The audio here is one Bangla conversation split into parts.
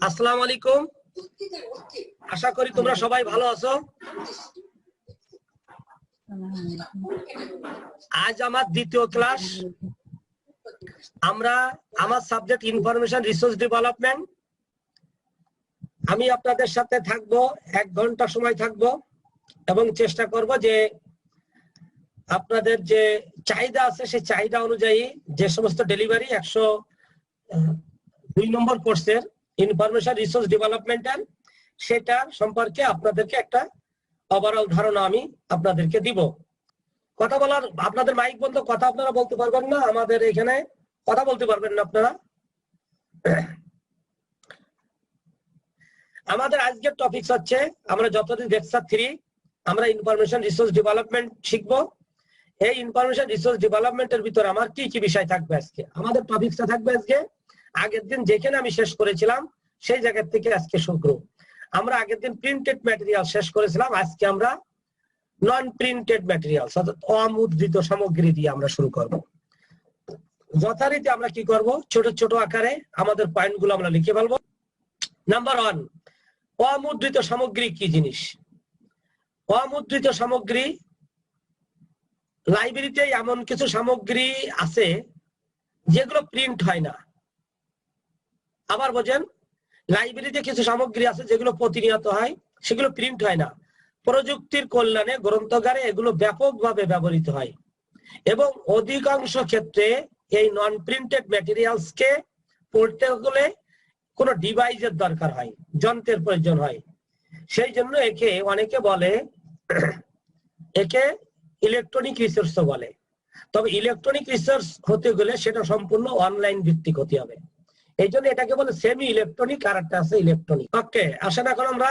আসসালামু আলাইকুম। আশা করি তোমরা সবাই ভালো আছো। আজ আমার দ্বিতীয় ক্লাস। আমার সাবজেক্ট ইনফরমেশন রিসোর্স ডেভেলপমেন্ট। আমি আপনাদের সাথে থাকবো 1 ঘন্টা সময় থাকবো এবং চেষ্টা করব যে আপনাদের যে চাহিদা আছে সেই চাহিদা অনুযায়ী যে সমস্ত ডেলিভারি 102 নম্বর কোর্সের ইনফরমেশন রিসোর্স ডেভেলপমেন্টের সেটা সম্পর্কে আপনাদেরকে একটা ওভারঅল ধারণা আমি আপনাদেরকে দিব। কথা বলার আপনাদের মাইক বন্ধ, কথা আপনারা বলতে পারবেন না, আমাদের এখানে কথা বলতে পারবেন না আপনারা। আমাদের আজকের টপিকস হচ্ছে আমরা যতদিন লেকচার 3 আমরা ইনফরমেশন রিসোর্স ডেভেলপমেন্ট শিখবো। এই ইনফরমেশন রিসোর্স ডেভেলপমেন্টের ভিতরে আমার কি কি বিষয় থাকবে আজকে। আমাদের টপিকসটা থাকবে আজকে আগের দিন যেখানে আমি শেষ করেছিলাম সেই জায়গা থেকে আজকে শুরু। আমরা আগের দিন প্রিন্টেড ম্যাটেরিয়াল শেষ করেছিলাম, আজকে আমরা নন প্রিন্টেড ম্যাটেরিয়াল অর্থাৎ অমুদ্রিত সামগ্রী দিয়ে আমরা শুরু করব। যথারীতি আমরা কি করব, ছোট ছোট আকারে আমাদের পয়েন্টগুলো আমরা লিখে ফেলবো। নাম্বার 1, অমুদ্রিত সামগ্রী কি জিনিস। অমুদ্রিত সামগ্রী, লাইব্রেরিতে এমন কিছু সামগ্রী আছে যেগুলো প্রিন্ট হয় না। আবার বোঝেন, লাইব্রেরিতে কিছু সামগ্রী আছে যেগুলো প্রতিনিয়ত হয়, সেগুলো প্রিন্ট হয় না। প্রযুক্তির কল্যাণে গ্রন্থাগারে এগুলো ব্যাপকভাবে ব্যবহৃত হয় এবং অধিকাংশ ক্ষেত্রে এই নন প্রিন্টেড ম্যাটেরিয়ালস কে পড়তে গেলে কোনো ডিভাইসের দরকার হয়, যন্ত্রের প্রয়োজন হয়। সেই জন্য একে অনেকে বলে একে ইলেকট্রনিক রিসোর্স বলে। তবে ইলেকট্রনিক রিসোর্স হতে গেলে সেটা সম্পূর্ণ অনলাইন ভিত্তিক হতে হবে। এই জন্য এটাকে বলে সেমি ইলেকট্রনিক, আর একটা আছে ইলেকট্রনিক। ওকে, আসেন এখন আমরা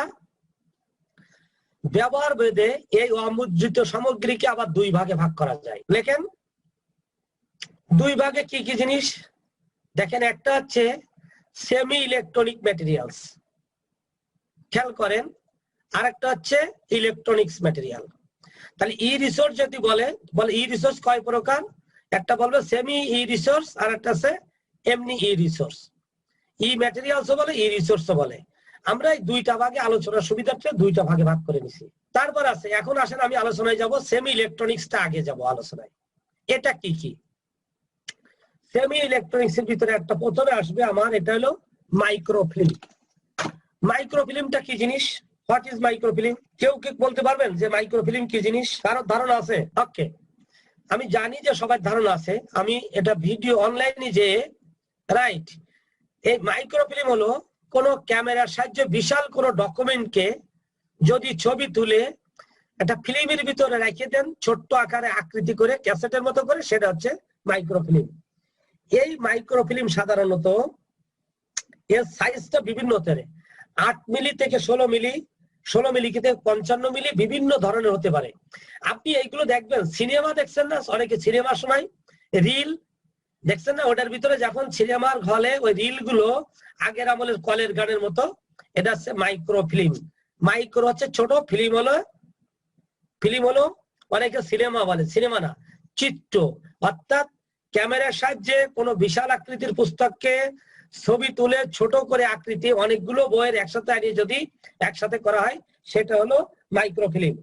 ব্যবহার ভেদে এই অমুদ্রিত সামগ্রীকে আবার 2 ভাগে ভাগ করা যায়। লেখেন 2 ভাগে কি কি জিনিস দেখেন। একটা হচ্ছে সেমি ইলেকট্রনিক ম্যাটেরিয়ালস, খেয়াল করেন। আর একটা হচ্ছে ইলেকট্রনিক্স ম্যাটেরিয়াল। তাহলে ই রিসোর্স যদি বলে ই রিসোর্স কয় প্রকার, একটা বলবে সেমি ই রিসোর্স, আর একটা আছে এমনি ই রিসোর্স। ই ম্যাটেরিয়ালস বলে, ই রিসোর্স বলে। আমরা এই 2টা ভাগে আলোচনার সুবিধার্থে 2টা ভাগে ভাগ করে নিছি। তারপর আছে, এখন আসেন আমি আলোচনায় যাব, সেমি ইলেকট্রনিক্সটা আগে যাব আলোচনায়। এটা কি কি সেমি ইলেকট্রনিক্স এর ভিতরে একটা প্রথমে আসবে আমার, এটা হলো মাইক্রোফিল্ম। মাইক্রোফিল্মটা কি জিনিস? What is microfilm? কেউ কি বলতে পারবেন যে মাইক্রোফিল্ম কি জিনিস? কারোর ধারণা আছে? ওকে, আমি জানি যে সবার ধারণা আছে। আমি এটা ভিডিও অনলাইনে যে রাইট, এই মাইক্রোফিল্ম হলো কোন ক্যামেরার সাহায্যে বিশাল কোন ডকুমেন্টকে যদি ছবি তুলে একটা ফিল্মের ভিতরে রেখে দেন ছোট্ট আকারে আকৃতি করে ক্যাসেটের মতো করে, সেটা হচ্ছে মাইক্রোফিল্ম। এই মাইক্রোফিল্ম সাধারণত এর সাইজটা বিভিন্ন হতে পারে, 8 মিলি থেকে 16 মিলি, 16 মিলি থেকে 55 মিলি, বিভিন্ন ধরনের হতে পারে। আপনি এইগুলো দেখবেন, সিনেমা দেখছেন না অনেকে, সিনেমার সময় রিল দেখছেন না, ওটার ভিতরে যখন সিনেমার হলে ওই রিল গুলো আগের আমলের কলের গানের মতো, এটা হচ্ছে মাইক্রোফিল্ম। মাইক্রো হচ্ছে ছোট, ফিল্ম হলো অনেকে সিনেমা বলে, সিনেমা না, চিত্র। অর্থাৎ ক্যামেরার সাহায্যে কোনো বিশাল আকৃতির পুস্তককে ছবি তুলে ছোট করে আকৃতি অনেকগুলো বইয়ের একসাথে আনিয়ে যদি একসাথে করা হয়, সেটা হলো মাইক্রোফিল্ম।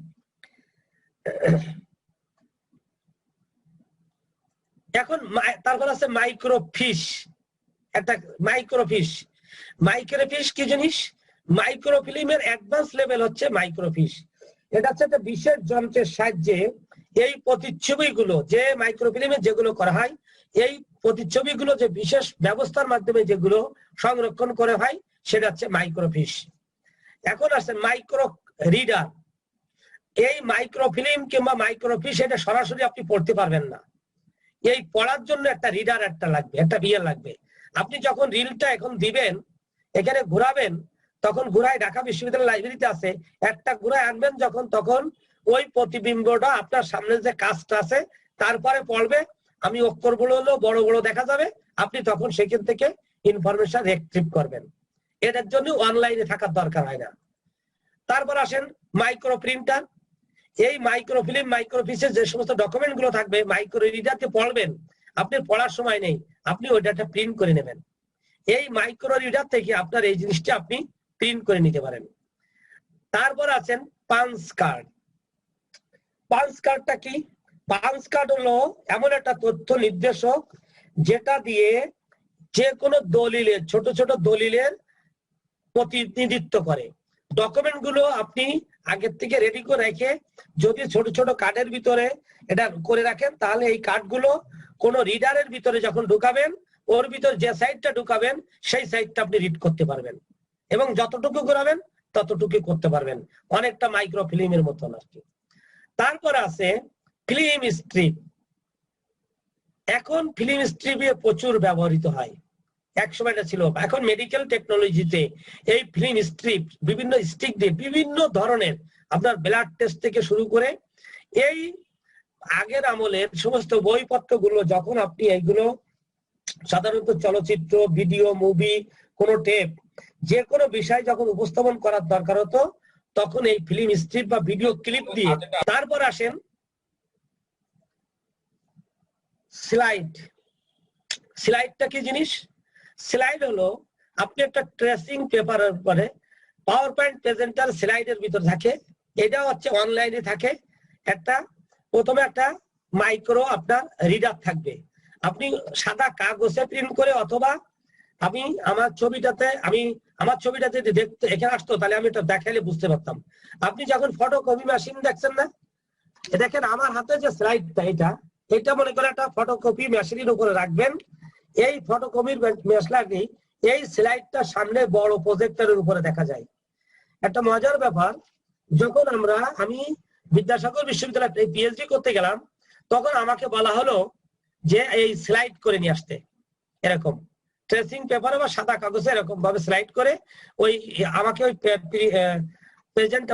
এখন তারপর আছে মাইক্রোফিশ। একটা মাইক্রোফিশ, মাইক্রোফিশ কি জিনিস? মাইক্রোফিল্মের অ্যাডভান্স লেভেল হচ্ছে মাইক্রোফিশ। এটা হচ্ছে একটা বিশেষ যন্ত্রের সাহায্যে এই প্রতিচ্ছবিগুলো, যে মাইক্রোফিল্মে যেগুলো করা হয়, এই প্রতিচ্ছবিগুলো যে বিশেষ ব্যবস্থার মাধ্যমে যেগুলো সংরক্ষণ করে হয়, সেটা হচ্ছে মাইক্রোফিশ। এখন আছে মাইক্রো রিডার। এই মাইক্রোফিল্ম কিংবা মাইক্রোফিশ এটা সরাসরি আপনি পড়তে পারবেন না, এই পড়ার জন্য একটা রিডার একটা লাগবে, একটা বিয়ে লাগবে। আপনি যখন রিলটা এখন দিবেন, এখানে ঘুরাবেন, তখন ঘুরায় ঢাকা বিশ্ববিদ্যালয় লাইব্রেরিতে আছে, একটা ঘুরায় আনবেন যখন, তখন ওই প্রতিবিম্বটা আপনার সামনে যে কাজটা আছে তারপরে পড়বে। আমি অক্ষরগুলো হলো বড় বড় দেখা যাবে, আপনি তখন সেখান থেকে ইনফরমেশন রিট্রিভ করবেন। এটার জন্য অনলাইনে থাকার দরকার হয় না। তারপর আসেন মাইক্রো প্রিন্টার। এই মাইক্রোফিল্ম মাইক্রোফিশে যে সমস্ত ডকুমেন্ট গুলো থাকবে, মাইক্রো রিডারকে পড়বেন, আপনি পড়ার সময় নেই, আপনি ওই ডাটা প্রিন্ট করে নেবেন। এই মাইক্রো রিডার থেকে আপনার এই জিনিসটা আপনি প্রিন্ট করে নিতে পারেন। তারপর আছেন পাঞ্চ কার্ড। পাঞ্চ কার্ডটা কি? পাঞ্চ কার্ড হলো এমন একটা তথ্য নির্দেশক যেটা দিয়ে যে কোনো দলিলের, ছোট ছোট দলিলের প্রতিনিধিত্ব করে। ডকুমেন্ট গুলো আপনি আগের থেকে রেডি করে রেখে যদি ছোট ছোট কার্ডের ভিতরে এটা করে রাখেন, তাহলে এই কার্ডগুলো কোন রিডারের ভিতরে যখন ঢুকাবেন, ওর ভিতরে যে সাইডটা ঢুকাবেন সেই সাইডটা আপনি রিড করতে পারবেন এবং যতটুকু করাবেন ততটুকু করতে পারবেন, অনেকটা মাইক্রো ফিল্মের মতন আর কি। তারপর আছে ফিল্ম স্ট্রিপ। এখন ফিল্ম স্ট্রিপে প্রচুর ব্যবহৃত হয়, এক সময়টা ছিল। এখন মেডিকেল টেকনোলজিতে এই ফিল্ম স্ট্রিপ বিভিন্ন স্টিক দিয়ে বিভিন্ন ধরনের আপনার ব্লাড টেস্ট থেকে শুরু করে এই আগের আমলের সমস্ত বইপত্রগুলো যখন আপনি এইগুলো সাধারণত চলচ্চিত্র, ভিডিও, মুভি, কোনো টেপ, যে কোনো বিষয় যখন উপস্থাপন করার দরকার হতো তখন এই ফিল্ম স্ট্রিপ বা ভিডিও ক্লিপ দিয়ে। তারপর আসেন স্লাইড। স্লাইডটা কি জিনিস? স্লাইড হলো আপনি একটা ট্রেসিং পেপারের উপরে পাওয়ার পয়েন্ট প্রেজেন্টার স্লাইডের ভিতর থাকে, এটা হচ্ছে অনলাইনে থাকে। একটা প্রথমে একটা মাইক্রো আপনার রিডার থাকবে, আপনি সাদা কাগজে প্রিন্ট করে, অথবা আমি আমার ছবিটা যদি দেখতে এখানে আসতো তাহলে আমি এটা দেখাইলে বুঝতে পারতাম। আপনি যখন ফটোকপি মেশিন দেখছেন না, দেখেন আমার হাতে যে স্লাইডটা, এটা মনে করে একটা ফটোকপি মেশিনের উপরে রাখবেন। এই ফটোকপির মেশিনটি এই স্লাইডটা সামনে বড় প্রজেক্টরের উপরে দেখা যায়। একটা মজার ব্যাপার, যখন আমি বিদ্যাসাগর বিশ্ববিদ্যালয়ে পিএইচডি করতে গেলাম তখন আমাকে বলা হলো যে এই স্লাইড করে নিয়ে আসতে, এরকম ট্রেসিং পেপারে বা সাদা কাগজে এরকম ভাবে স্লাইড করে ওই আমাকে ওই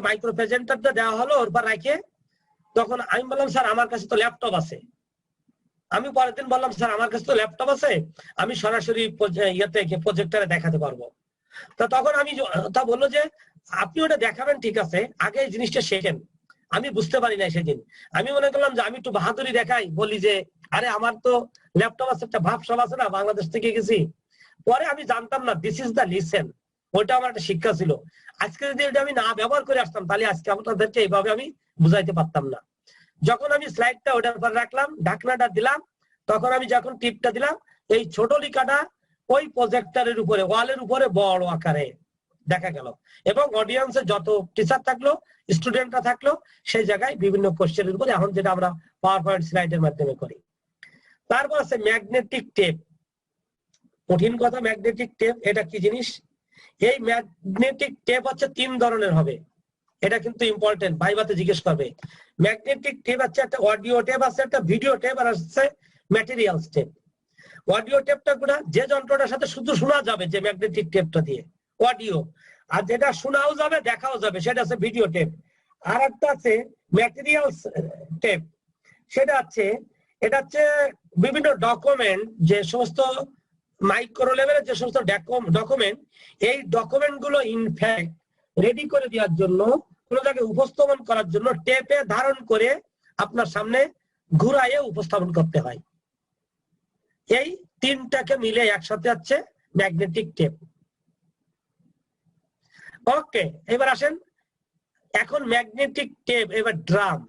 মাইক্রো প্রেজেন্টারটা দেওয়া হলো, ওর পর রেখে তখন আমি বললাম স্যার আমার কাছে তো ল্যাপটপ আছে। আমি পরের দিন বললাম স্যার আমার কাছে তো ল্যাপটপ আছে, আমি সরাসরি প্রজেক্টরে দেখাতে পারবো। তো তখন তা বললো যে আপনি ওটা দেখাবেন, ঠিক আছে, আগে এই জিনিসটা শেখেন। আমি বুঝতে পারি না সেদিন, আমি মনে করলাম যে আমি একটু বাহাদুরি দেখাই, বলি যে আরে আমার তো ল্যাপটপ আছে, একটা ভাব সব আছে না, বাংলাদেশ থেকে গেছি। পরে আমি জানতাম না দিস ইজ দ্য লিসেন, ওইটা আমার একটা শিক্ষা ছিল। আজকে যদি এটা আমি না ব্যবহার করে আসতাম তাহলে আজকে আপনাদেরকে এইভাবে আমি বুঝাইতে পারতাম না। যখন আমি স্লাইডটা ওটার উপর রাখলাম, ঢাকনাটা দিলাম, তখন আমি যখন টিপটা দিলাম, এই ছোট লিখাটা ওই প্রজেক্টরের উপরে, ওয়ালের উপরে বড় আকারে দেখা গেল, এবং অডিয়েন্সে যত টিচার থাকলো, স্টুডেন্টরা থাকলো, সেই জায়গায় বিভিন্ন কোশ্চেনের উপরে, এখন যেটা আমরা পাওয়ার পয়েন্ট স্লাইডের মাধ্যমে করি। তারপর আছে ম্যাগনেটিক টেপ। কঠিন কথা, ম্যাগনেটিক টেপ এটা কি জিনিস? এই ম্যাগনেটিক টেপ হচ্ছে 3 ধরনের হবে, এটা কিন্তু ইম্পর্টেন্ট, ভাইভাতে জিজ্ঞেস করবে। ম্যাগনেটিক টেপ আছে একটা অডিও টেপ আছে, একটা ভিডিও টেপ, আর আছে ম্যাটেরিয়ালস টেপ। অডিও টেপটা যে যন্ত্রটার সাথে শুধু শোনা যাবে, যে ম্যাগনেটিক টেপটা দিয়ে অডিও, আর যেটা শোনাও যাবে দেখাও যাবে সেটা আছে ভিডিও টেপ। আর একটা আছে ম্যাটেরিয়ালস টেপ, সেটা এটা হচ্ছে বিভিন্ন ডকুমেন্ট, যে সমস্ত মাইক্রো লেভেলের যে সমস্ত ডকুমেন্ট, এই ডকুমেন্ট গুলো ইনফ্যাক্ট রেডি করে দেওয়ার জন্য, কোন জায়গায় উপস্থাপন করার জন্য টেপে ধারণ করে আপনার সামনে ঘুরাইয়ে উপস্থাপন করতে হয়। এই 3টাকে মিলে একসাথে আছে ম্যাগনেটিক টেপ। ওকে, এবার আসেন, এখন ম্যাগনেটিক টেপ, এবার drum.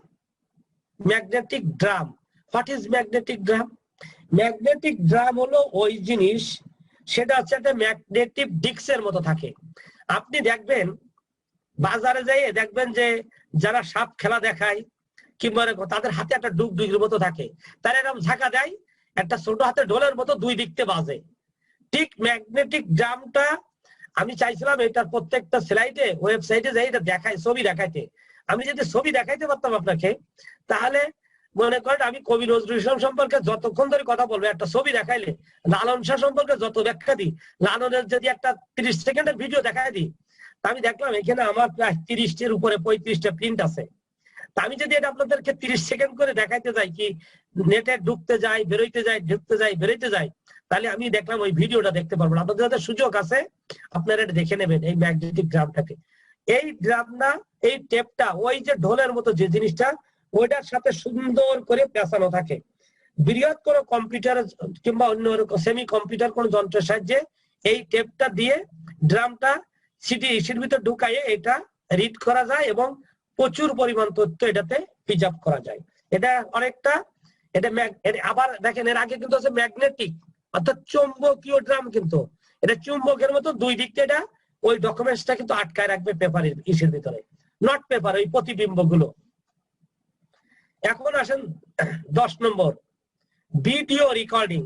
Magnetic drum, what is magnetic drum? Magnetic drum হলো ওই জিনিস, সেটা হচ্ছে একটা ম্যাগনেটিক ডিস্কের মতো থাকে। আপনি দেখবেন বাজারে যাইয়ে দেখবেন যে যারা সাপ খেলা দেখায় কিংবা তাদের হাতে একটা ডুগডুগির মতো থাকে, তারা এরকম ঝাঁকা দেয়, একটা ছোট হাতে ঢোলের মতো দুই দিকতে বাজে। ঠিক ম্যাগনেটিক ড্রামটা আমি চাইছিলাম এটার প্রত্যেকটা স্লাইডে, ওয়েবসাইটে যাই এটা দেখাই, ছবি দেখাইতে। আমি যদি ছবি দেখাইতে পারতাম আপনাকে, তাহলে মনে করেন আমি কবি নজরুল ইসলাম সম্পর্কে যতক্ষণ ধরে কথা বলবো, একটা ছবি দেখাইলে লালন শাহ সম্পর্কে যত ব্যাখ্যা দিই, লালনের যদি একটা 30 সেকেন্ডের ভিডিও দেখাই দিই, আমি দেখলাম এখানে আমার প্রায় 30টির উপরে 35টা প্রিন্ট আছে। তা আমি যদি এটা আপনাদেরকে 30 সেকেন্ড করে দেখাইতে যাই, কি নেটে ঢুকতে যাই বেরোইতে যাই, ঢুকতে যাই বেরোইতে যাই, তাহলে আমি দেখলাম ওই ভিডিওটা দেখতে পারবো না। আপনাদের যাদের সুযোগ আছে আপনারা এটা দেখে নেবেন, এই ম্যাগনেটিক ড্রামটাকে। এই ড্রামটা, এই টেপটা ওই যে ঢোলের মতো যে জিনিসটা, ওইটার সাথে সুন্দর করে পেঁচানো থাকে। বৃহৎ কোনো কম্পিউটার কিংবা অন্য সেমি কম্পিউটার কোন যন্ত্রের সাহায্যে এই টেপটা দিয়ে ড্রামটা সিডির ভিতর ঢুকাইয়ে এটা রিড করা যায় এবং প্রচুর পরিমাণ তথ্য এটাতে প্রিজার্ভ করা যায়। এটা অনেকটা এটা আবার দেখেন এর আগে কিন্তু আছে ম্যাগনেটিক অর্থাৎ চৌম্বকীয় ড্রাম, কিন্তু এটা চুম্বকের মতো দুই দিক থেকে এটা ওই ডকুমেন্টসটা কিন্তু আটকায় রাখবে পেপারের ইসের ভিতরে, নট পেপার, ওই প্রতিবিম্ব গুলো। এখন আসেন 10 নম্বর, ভিডিও রেকর্ডিং।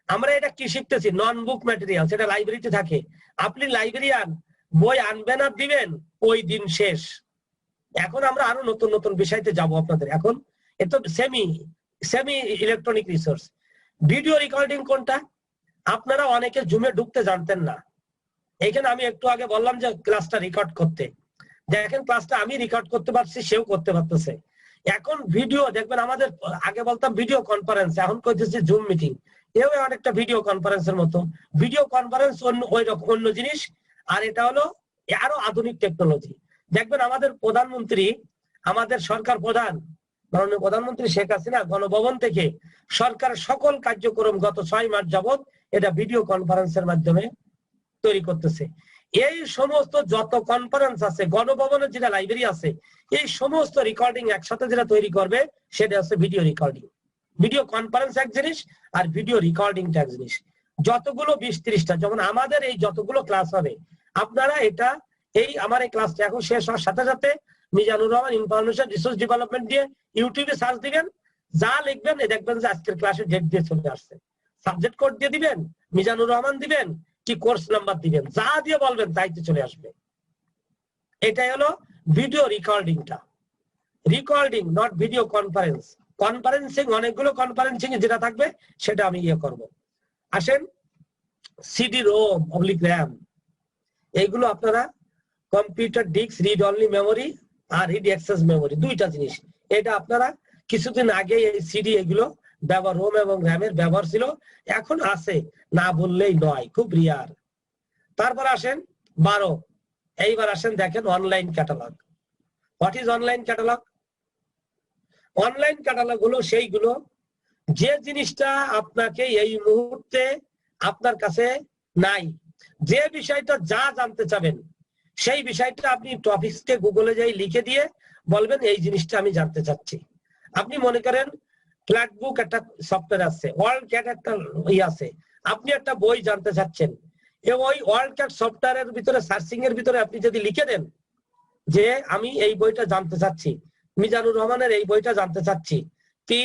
আমরা এটা কি শিখতেছি? নন বুক ম্যাটেরিয়াল, সেটা লাইব্রেরিতে থাকে। আপনি লাইব্রেরিয়ান, বই আনবেন আর দিবেন, ওই দিন শেষ। এখন আমরা আরো নতুন নতুন বিষয়তে যাব আপনাদের। এখন এটা semi electronic resource. Video recording কোনটা? আপনারা অনেকে জুমে ঢুকতে জানতেন না। এখানে আমি একটু আগে বললাম যে ক্লাসটা রেকর্ড করতে, দেখেন ক্লাসটা আমি রেকর্ড করতে পারছি, সেও করতে পারতেছে। এখন ভিডিও দেখবেন, আমাদের আগে বলতাম ভিডিও কনফারেন্স, এখন করতেছি জুম মিটিং। এও অনেকটা ভিডিও কনফারেন্সের মতো। ভিডিও কনফারেন্স ওই রকম অন্য জিনিস, আর এটা হলো আরো আধুনিক টেকনোলজি। দেখবেন আমাদের প্রধানমন্ত্রী, আমাদের সরকার প্রধান মাননীয় প্রধানমন্ত্রী শেখ হাসিনা গণভবন থেকে সরকারের সকল কার্যক্রম গত 6 মাস যাবত এটা ভিডিও কনফারেন্সের মাধ্যমে তৈরি করতেছে। এই সমস্ত যত কনফারেন্স আছে, গণভবনের যেটা লাইব্রেরি আছে, এই সমস্ত রেকর্ডিং একসাথে যেটা তৈরি করবে সেটা হচ্ছে ভিডিও রেকর্ডিং। ভিডিও কনফারেন্স এক জিনিস আর ভিডিও রেকর্ডিংটা এক জিনিস। যতগুলো 20-30টা, যখন আমাদের এই যতগুলো ক্লাস হবে, আপনারা এটা এই আমার এই ক্লাসটা এখন শেষ হওয়ার সাথে সাথে Mizanur Rahman information resource development দিয়ে ইউটিউবে সার্চ দিবেন, যা লিখবেন দেখবেন যে আজকের ক্লাসের ডেট দিয়ে চলে আসছে। সাবজেক্ট কোড দিয়ে দিবেন, মিজানুর রহমান দিবেন, কি কোর্স নাম্বার দিবেন, যা দিয়ে বলবেন তাইতে চলে আসবে। এটাই হলো ভিডিও রেকর্ডিংটা। Recording, not video conference. Conferencing অনেকগুলো কনফারেন্সিং যেটা থাকবে সেটা আমি করব। আসেন সিডি রোম অবলিক র্যাম, এইগুলো আপনারা computer disk read only memory আর রিড অ্যাক্সেস মেমোরি, দুইটা জিনিস। এটা আপনারা কিছুদিন আগে এই সিডি এগুলো ব্যবহার, রোম এবং র্যামের ব্যবহার ছিল, এখন আছে, না বললেই নয়, খুব রিয়ার। তারপর আসেন 12, এইবার আসেন দেখেন online catalogue. What is online catalogue? Online catalogue হলো সেইগুলো যে জিনিসটা আপনাকে এই মুহূর্তে আপনার কাছে নাই, যে বিষয়টা যা জানতে চাবেন সেই বিষয়টা আপনি টপিকসকে গুগলে যাই লিখে দিয়ে বলবেন এই জিনিসটা আমি জানতে চাচ্ছি। আপনি মনে করেন ফ্ল্যাটবুক একটা সফটওয়্যার আছে, ওয়ার্ল্ড ক্যাট একটা আছে, আপনি একটা বই জানতে চাচ্ছেন, এবং ওই ওয়ার্ল্ড ক্যাট সফটওয়্যারের ভিতরে সার্চিং এর ভিতরে আপনি যদি লিখে দেন যে আমি এই বইটা জানতে চাচ্ছি, মিজানুর রহমানের এই বইটা জানতে চাচ্ছি, কি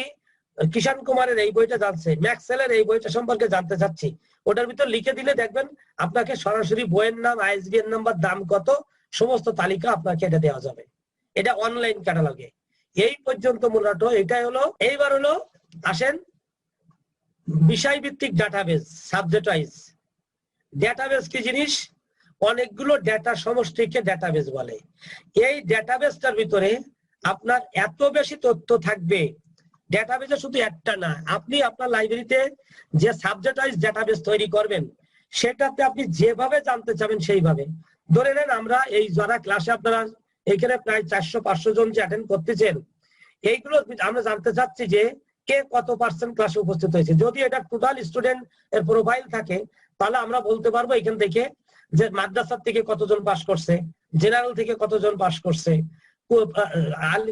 কিষান কুমারের এই বইটা জানছে, ম্যাক্সওয়েলের এই বইটা সম্পর্কে জানতে চাচ্ছি, ওটার ভিতর লিখে দিলে দেখবেন আপনাকে সরাসরি বইয়ের নাম, আইএসবিএন নাম্বার, দাম কত, সমস্ত তালিকা আপনাকে এটা দেওয়া যাবে। এটা অনলাইন ক্যাটালগে। এই পর্যন্ত মূলত এটাই হলো। এইবার হলো আসেন বিষয়ভিত্তিক ডাটাবেস, সাবজেক্ট ওয়াইজ। ডেটাবেস কি জিনিস? অনেকগুলো ডেটা সমষ্টিকে ডেটাবেস বলে। এই ডেটাবেসটার ভিতরে আপনার এত বেশি তথ্য থাকবে, ডেটাবেসে শুধু একটা না, আপনি আপনার লাইব্রেরিতে যে সাবজেক্ট ওয়াইজ ডেটাবেস তৈরি করবেন সেটাতে আপনি যেভাবে জানতে চাবেন সেইভাবে। ধরে নেন আমরা এই যারা ক্লাসে আপনারা এখানে প্রায় 400-500 জন যে অ্যাটেন্ড করতেছেন, এইগুলো আমরা জানতে চাচ্ছি যে কে কত % ক্লাসে উপস্থিত হয়েছে। যদি এটা টোটাল স্টুডেন্ট এর প্রোফাইল থাকে তাহলে আমরা বলতে পারবো এখান থেকে যে মাদ্রাসার থেকে কতজন পাস করছে, জেনারেল থেকে কতজন পাস করছে,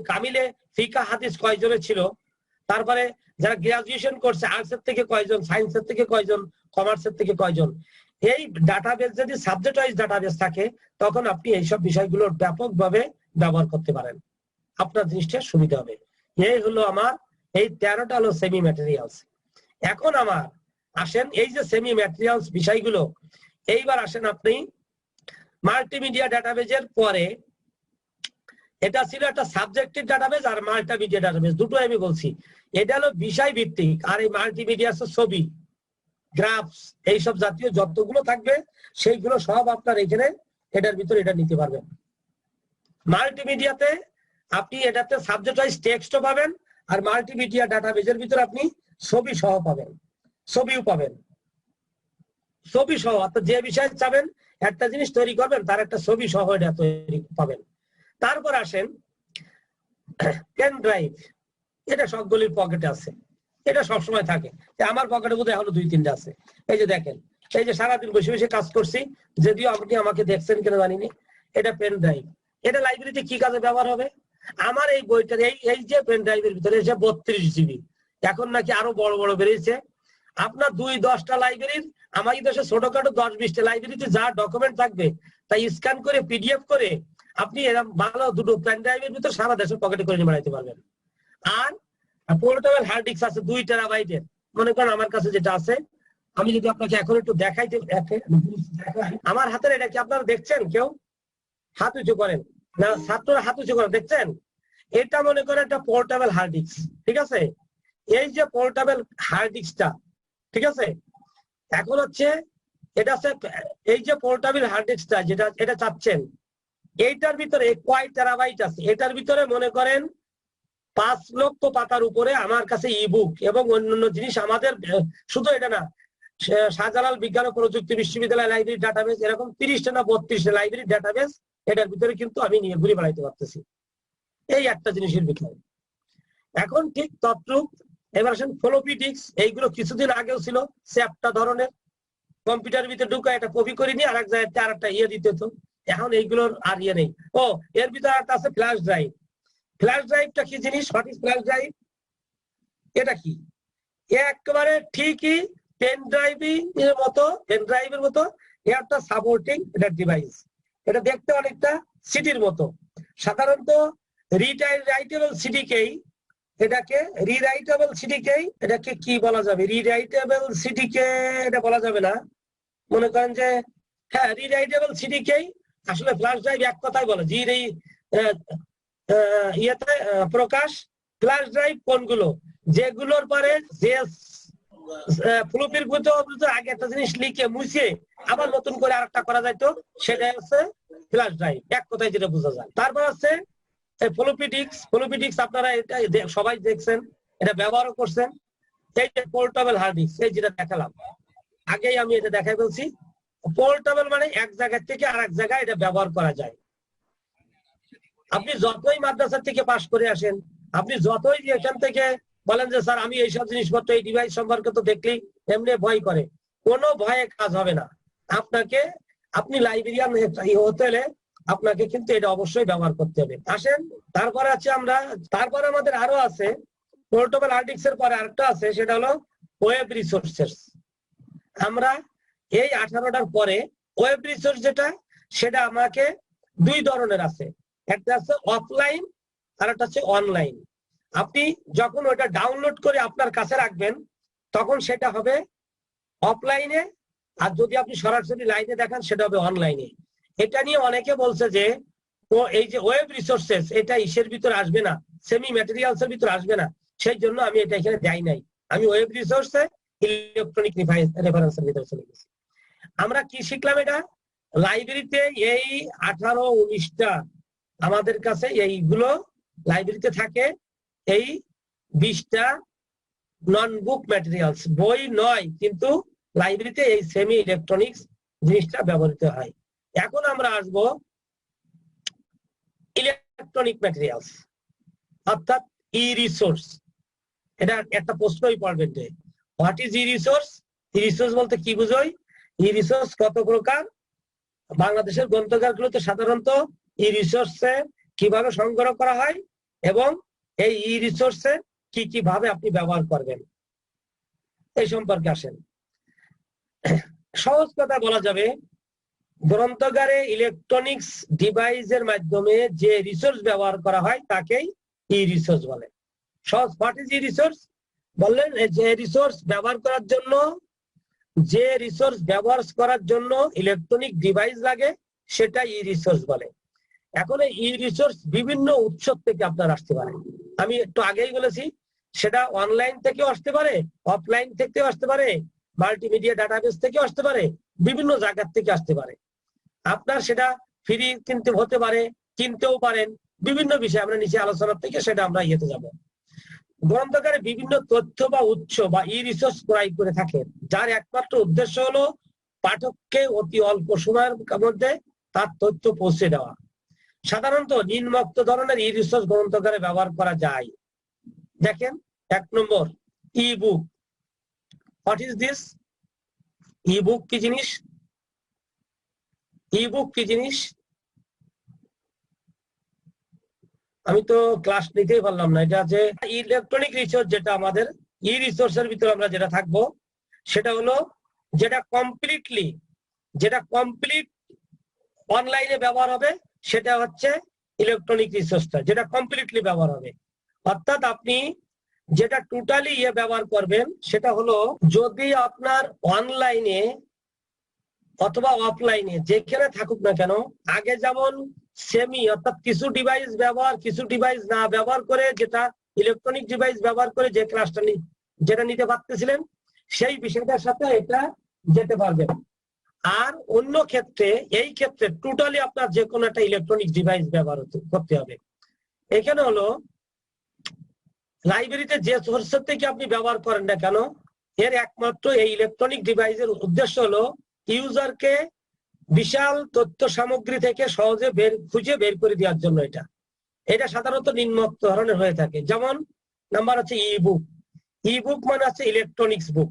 কামিলে ফিকা হাদিস কয়জনের ছিল, তারপরে যারা গ্রাজুয়েশন করছে আর্টসের থেকে কয়জন, সায়েন্সের থেকে কয়জন, কমার্সের থেকে কয়জন। এই ডাটাবেস যদি সাবজেক্ট ওয়াইজ ডাটাবেস থাকে তখন আপনি এইসব বিষয়গুলোর ব্যাপকভাবে ব্যবহার করতে পারেন, আপনার জিনিসটা সুবিধা হবে। এই হলো আমার এই 13টা হলো সেমি ম্যাটেরিয়ালস। এখন আমার আসেন এই যে সেমি ম্যাটেরিয়ালস বিষয়গুলো, এইবার আসেন আপনি মাল্টিমিডিয়া ডাটাবেজের পরে এটা ছিল একটা সাবজেক্টিভ ডাটাবেস আর মাল্টিমিডিয়া ডাটাবেস, দুটো আমি বলছি। এটা হলো বিষয় ভিত্তিক, আর এই মাল্টিমিডিয়া ছবি, গ্রাফস, এইসব জাতীয় যতগুলো থাকবে সেইগুলো সব আপনার এখানে এটার ভিতরে এটা নিতে পারবেন। মাল্টিমিডিয়াতে আপনি এটাতে সাবজেক্ট ওয়াইজ টেক্সটও পাবেন, আর মাল্টিমিডিয়া ডাটাবেজের ভিতরে আপনি ছবি সহ পাবেন, ছবিও পাবেন, ছবি সহ। অর্থাৎ যে বিষয় চাবেন একটা জিনিস তৈরি করবেন তার একটা ছবি সহ এটা তৈরি পাবেন। তারপর আসেন পেন ড্রাইভ, এটা সবগুলির পকেটে আছে, এটা সবসময় থাকে। আমার পকেটে বোধহয় এখনো 2-3টা আছে। এই যে দেখেন এই যে সারাদিন বসে বসে কাজ করছি, যদিও আপনি আমাকে দেখছেন কিনা জানিনি, এটা পেন ড্রাইভ। এটা লাইব্রেরিতে কি কাজে ব্যবহার হবে? আমার এই বইটার এই যে পেন ড্রাইভের ভিতরে এসে 32 জিবি, এখন নাকি আরো বড় বড় বেরিয়েছে। আপনার 2-10টা লাইব্রেরির, আমাদের দেশে ছোটখাটো 10-20টা লাইব্রেরিতে যা ডকুমেন্ট থাকবে তাই স্ক্যান করে পিডিএফ করে আপনি এরকম ভালো দুটো পেন ড্রাইভের ভিতরে সারা দেশের পকেটে করে নিয়ে বেড়াইতে পারবেন। আর পোর্টেবল হার্ড ডিস্ক আছে 2 টেরাবাইটের। মনে করেন আমার কাছে যেটা আছে, আমি যদি আপনাকে এখন একটু দেখাইতে, আমার হাতের এটা কি আপনারা দেখছেন? কেউ হাত উঁচু করেন না, ছাত্ররা হাত উঁচু করেন, দেখছেন? এটা মনে করেন একটা পোর্টেবল হার্ড ডিস্ক, ঠিক আছে? এই যে পোর্টেবল হার্ড ডিস্কটা, ঠিক আছে, এখন হচ্ছে এটা হচ্ছে এই যে পোর্টেবল হার্ড ডিস্কটা যেটা এটা চাচ্ছেন, এইটার ভিতরে কয় টেরাবাইট আছে? এটার ভিতরে মনে করেন 5 লক্ষ পাতার উপরে আমার কাছে ইবুক এবং অন্যান্য জিনিস, আমাদের শুধু এটা না, শাহজালাল বিজ্ঞান ও প্রযুক্তি বিশ্ববিদ্যালয় লাইব্রেরি ডাটাবেস, এরকম 30টা না 32টা লাইব্রেরি ডাটাবেস এটার ভিতরে কিন্তু আমি নিয়ে ঘুরে বেড়াইতে পারতেছি এই একটা জিনিসের ভিতরে। এখন ঠিক তদ্রূপ এবার আসেন ফ্লপি ডিস্ক। এইগুলো কিছুদিন আগেও ছিল চ্যাপ্টা ধরনের, কম্পিউটারের ভিতরে ঢুকা একটা কপি করে নিয়ে আরেক জায়গায় আরেকটা ইয়ে দিতে হতো। এখন এইগুলোর আর ইয়ে নেই। ও এর ভিতরে একটা আছে ফ্ল্যাশ ড্রাইভ। ফ্ল্যাশ ড্রাইভটা কি জিনিস? What is flash drive? এটা কি? একেবারে ঠিকই পেন ড্রাইভের মতো একটা সাপোর্টিং এটা ডিভাইস। এটা দেখতে অনেকটা সিডির মতো। সাধারণত রিরাইটেবল সিডিকেই এটাকে কি বলা যাবে? রিরাইটেবল সিডিকে এটা বলা যাবে না, মনে করেন যে হ্যাঁ রিরাইটেবল সিডিকেই আসলে ফ্ল্যাশ ড্রাইভ এক কথাই বলে। ইয়েতে প্রকাশ ফ্ল্যাশ ড্রাইভ কোনগুলো? যেগুলোর পরে যে ফ্লপির ভিতরে আগে একটা জিনিস লিখে মুছে আবার নতুন করে আরেকটা করা যাইতো, সেটা হচ্ছে ফ্ল্যাশ ড্রাইভ, এক কথায় যেটা বোঝা যায়। তারপর হচ্ছে ফ্লপি ডিস্ক। আপনারা এটা সবাই দেখছেন, এটা ব্যবহারও করছেন। এই যে পোর্টেবল হার্ড ডিস্ক, এই যেটা দেখালাম আগেই আমি এটা দেখাই বলছি, পোর্টেবল মানে এক জায়গা থেকে আরেক জায়গায় এটা ব্যবহার করা যায়। আপনি যতই মাদ্রাসা থেকে পাশ করে আসেন, আপনি যতই এখান থেকে বলেন যে স্যার আমি এইসব জিনিসপত্র এই ডিভাইস সম্পর্কে তো দেখলেই এমনি ভয় করে, কোনো ভয়ে কাজ হবে না। আপনি লাইব্রেরিয়ান হতে হলে আপনাকে কিন্তু এটা অবশ্যই ব্যবহার করতে হবে। আসেন তারপরে তারপরে আমাদের আরো আছে পোর্টেবল হার্ড ডিস্কের পরে আরেকটা আছে, সেটা হলো ওয়েব রিসোর্সেস। আমরা এই 18টার পরে ওয়েব রিসোর্স যেটা, সেটা আমাকে 2 ধরনের আছে। একটা আছে অফলাইন আর একটা হচ্ছে অনলাইন। আপনি যখন ওটা ডাউনলোড করে আপনার কাছে রাখবেন তখন সেটা হবে অফলাইনে, আর যদি আপনি সরাসরি লাইনে দেখান সেটা হবে অনলাইনে। এটা নিয়ে অনেকে বলছে যে এই যে ওয়েব রিসোর্সেস এটা ইসের ভিতরে আসবে না, সেমি ম্যাটেরিয়ালস এর ভিতরে আসবে না, সেই জন্য আমি এটা এখানে দেই নাই। আমি ওয়েব রিসোর্সে ইলেকট্রনিক রেফারেন্সের ভিতরে চলে গেছি। আমরা কি শিখলাম? এটা লাইব্রেরিতে এই 18-19টা আমাদের কাছে এইগুলো লাইব্রেরিতে থাকে, এই 20টা নন বুক ম্যাটেরিয়ালস, বই নয় কিন্তু লাইব্রেরিতে এই সেমি ইলেকট্রনিক্স জিনিসটা ব্যবহৃত হয়। এখন আমরা আসব ইলেকট্রনিক ম্যাটেরিয়ালস অর্থাৎ ই রিসোর্স। এটা একটা প্রশ্নই পড়বেন যে what is E resource? E resource বলতে কি বুঝোই? ই রিসোর্স কত প্রকার? বাংলাদেশের গ্রন্থাগারগুলোতে সাধারণত ই রিসোর্সে কিভাবে সংগ্রহ করা হয় এবং এই ই রিসোর্সে কি কি ভাবে আপনি ব্যবহার করবেন এই সম্পর্কে আসেন। সহজ কথা বলা যাবে, গ্রন্থাগারে ইলেকট্রনিক্স ডিভাইসের মাধ্যমে যে রিসোর্স ব্যবহার করা হয় তাকেই ই রিসোর্স বলে। সহজ, হোয়াট ইজ ই রিসোর্স? বললেন যে রিসোর্স ব্যবহার করার জন্য ইলেকট্রনিক ডিভাইস লাগে সেটা ই রিসোর্স বলে। এখন এই রিসোর্স বিভিন্ন উৎস থেকে আপনার আসতে পারে। আমি একটু আগেই বলেছি সেটা অনলাইন থেকেও আসতে পারে, অফলাইন থেকেও আসতে পারে, মাল্টিমিডিয়া ডাটাবেস থেকেও আসতে পারে, বিভিন্ন জায়গা থেকে আসতে পারে। আপনার সেটা ফ্রি কিনতে হতে পারে, কিনতেও পারেন, বিভিন্ন বিষয় আমরা নিচে আলোচনা থেকে সেটা আমরা ইয়েতে যাব। গ্রন্থাগারে বিভিন্ন তথ্য বা উৎস বা ই রিসোর্স ক্রয় করে থাকেন, যার একমাত্র উদ্দেশ্য হলো পাঠককে অতি অল্প সময়ের মধ্যে তার তথ্য পৌঁছে দেওয়া। সাধারণত নিম্নোক্ত ধরনের ই রিসোর্স গ্রন্থাগারে ব্যবহার করা যায়। দেখেন 1 number ebook. What is this? Ebook কি জিনিস? ইবুক কি জিনিস? আমি তো ক্লাস নিতেই পারলাম না। এটা যে ইলেকট্রনিক রিসোর্স, যেটা আমাদের ই রিসোর্সের ভিতরে আমরা যেটা থাকবো, সেটা হলো যেটা কমপ্লিট অনলাইনে ব্যবহার হবে, সেটা হচ্ছে ইলেকট্রনিক রিসোর্সটা, যেটা কমপ্লিটলি ব্যবহার হবে। অর্থাৎ আপনি যেটা টোটালি ব্যবহার করবেন সেটা হলো, যদি আপনার অনলাইনে অথবা অফলাইনে যেখানে থাকুক না কেন, আগে যেমন সেমি অর্থাৎ কিছু ডিভাইস ব্যবহার, কিছু ডিভাইস না ব্যবহার করে, যেটা ইলেকট্রনিক ডিভাইস ব্যবহার করে যে ক্লাসটা যেটা নিতে পারতেছিলেন, সেই বিষয়টার সাথে এটা যেতে পারবেন। আর অন্য ক্ষেত্রে, এই ক্ষেত্রে টোটালি আপনার যে কোনো একটা ইলেকট্রনিক ডিভাইস ব্যবহার করতে হবে। এখানে হলো লাইব্রেরিতে যে সোর্সের থেকে আপনি ব্যবহার করেন না কেন, এর একমাত্র এই ইলেকট্রনিক ডিভাইসের উদ্দেশ্য হলো ইউজারকে বিশাল তথ্য সামগ্রী থেকে সহজে খুঁজে বের করে দেওয়ার জন্য। এটা সাধারণত নিম্নোক্ত ধরনের হয়ে থাকে। যেমন নাম্বার হচ্ছে ইবুক। ইবুক মানে হচ্ছে ইলেকট্রনিক্স বুক।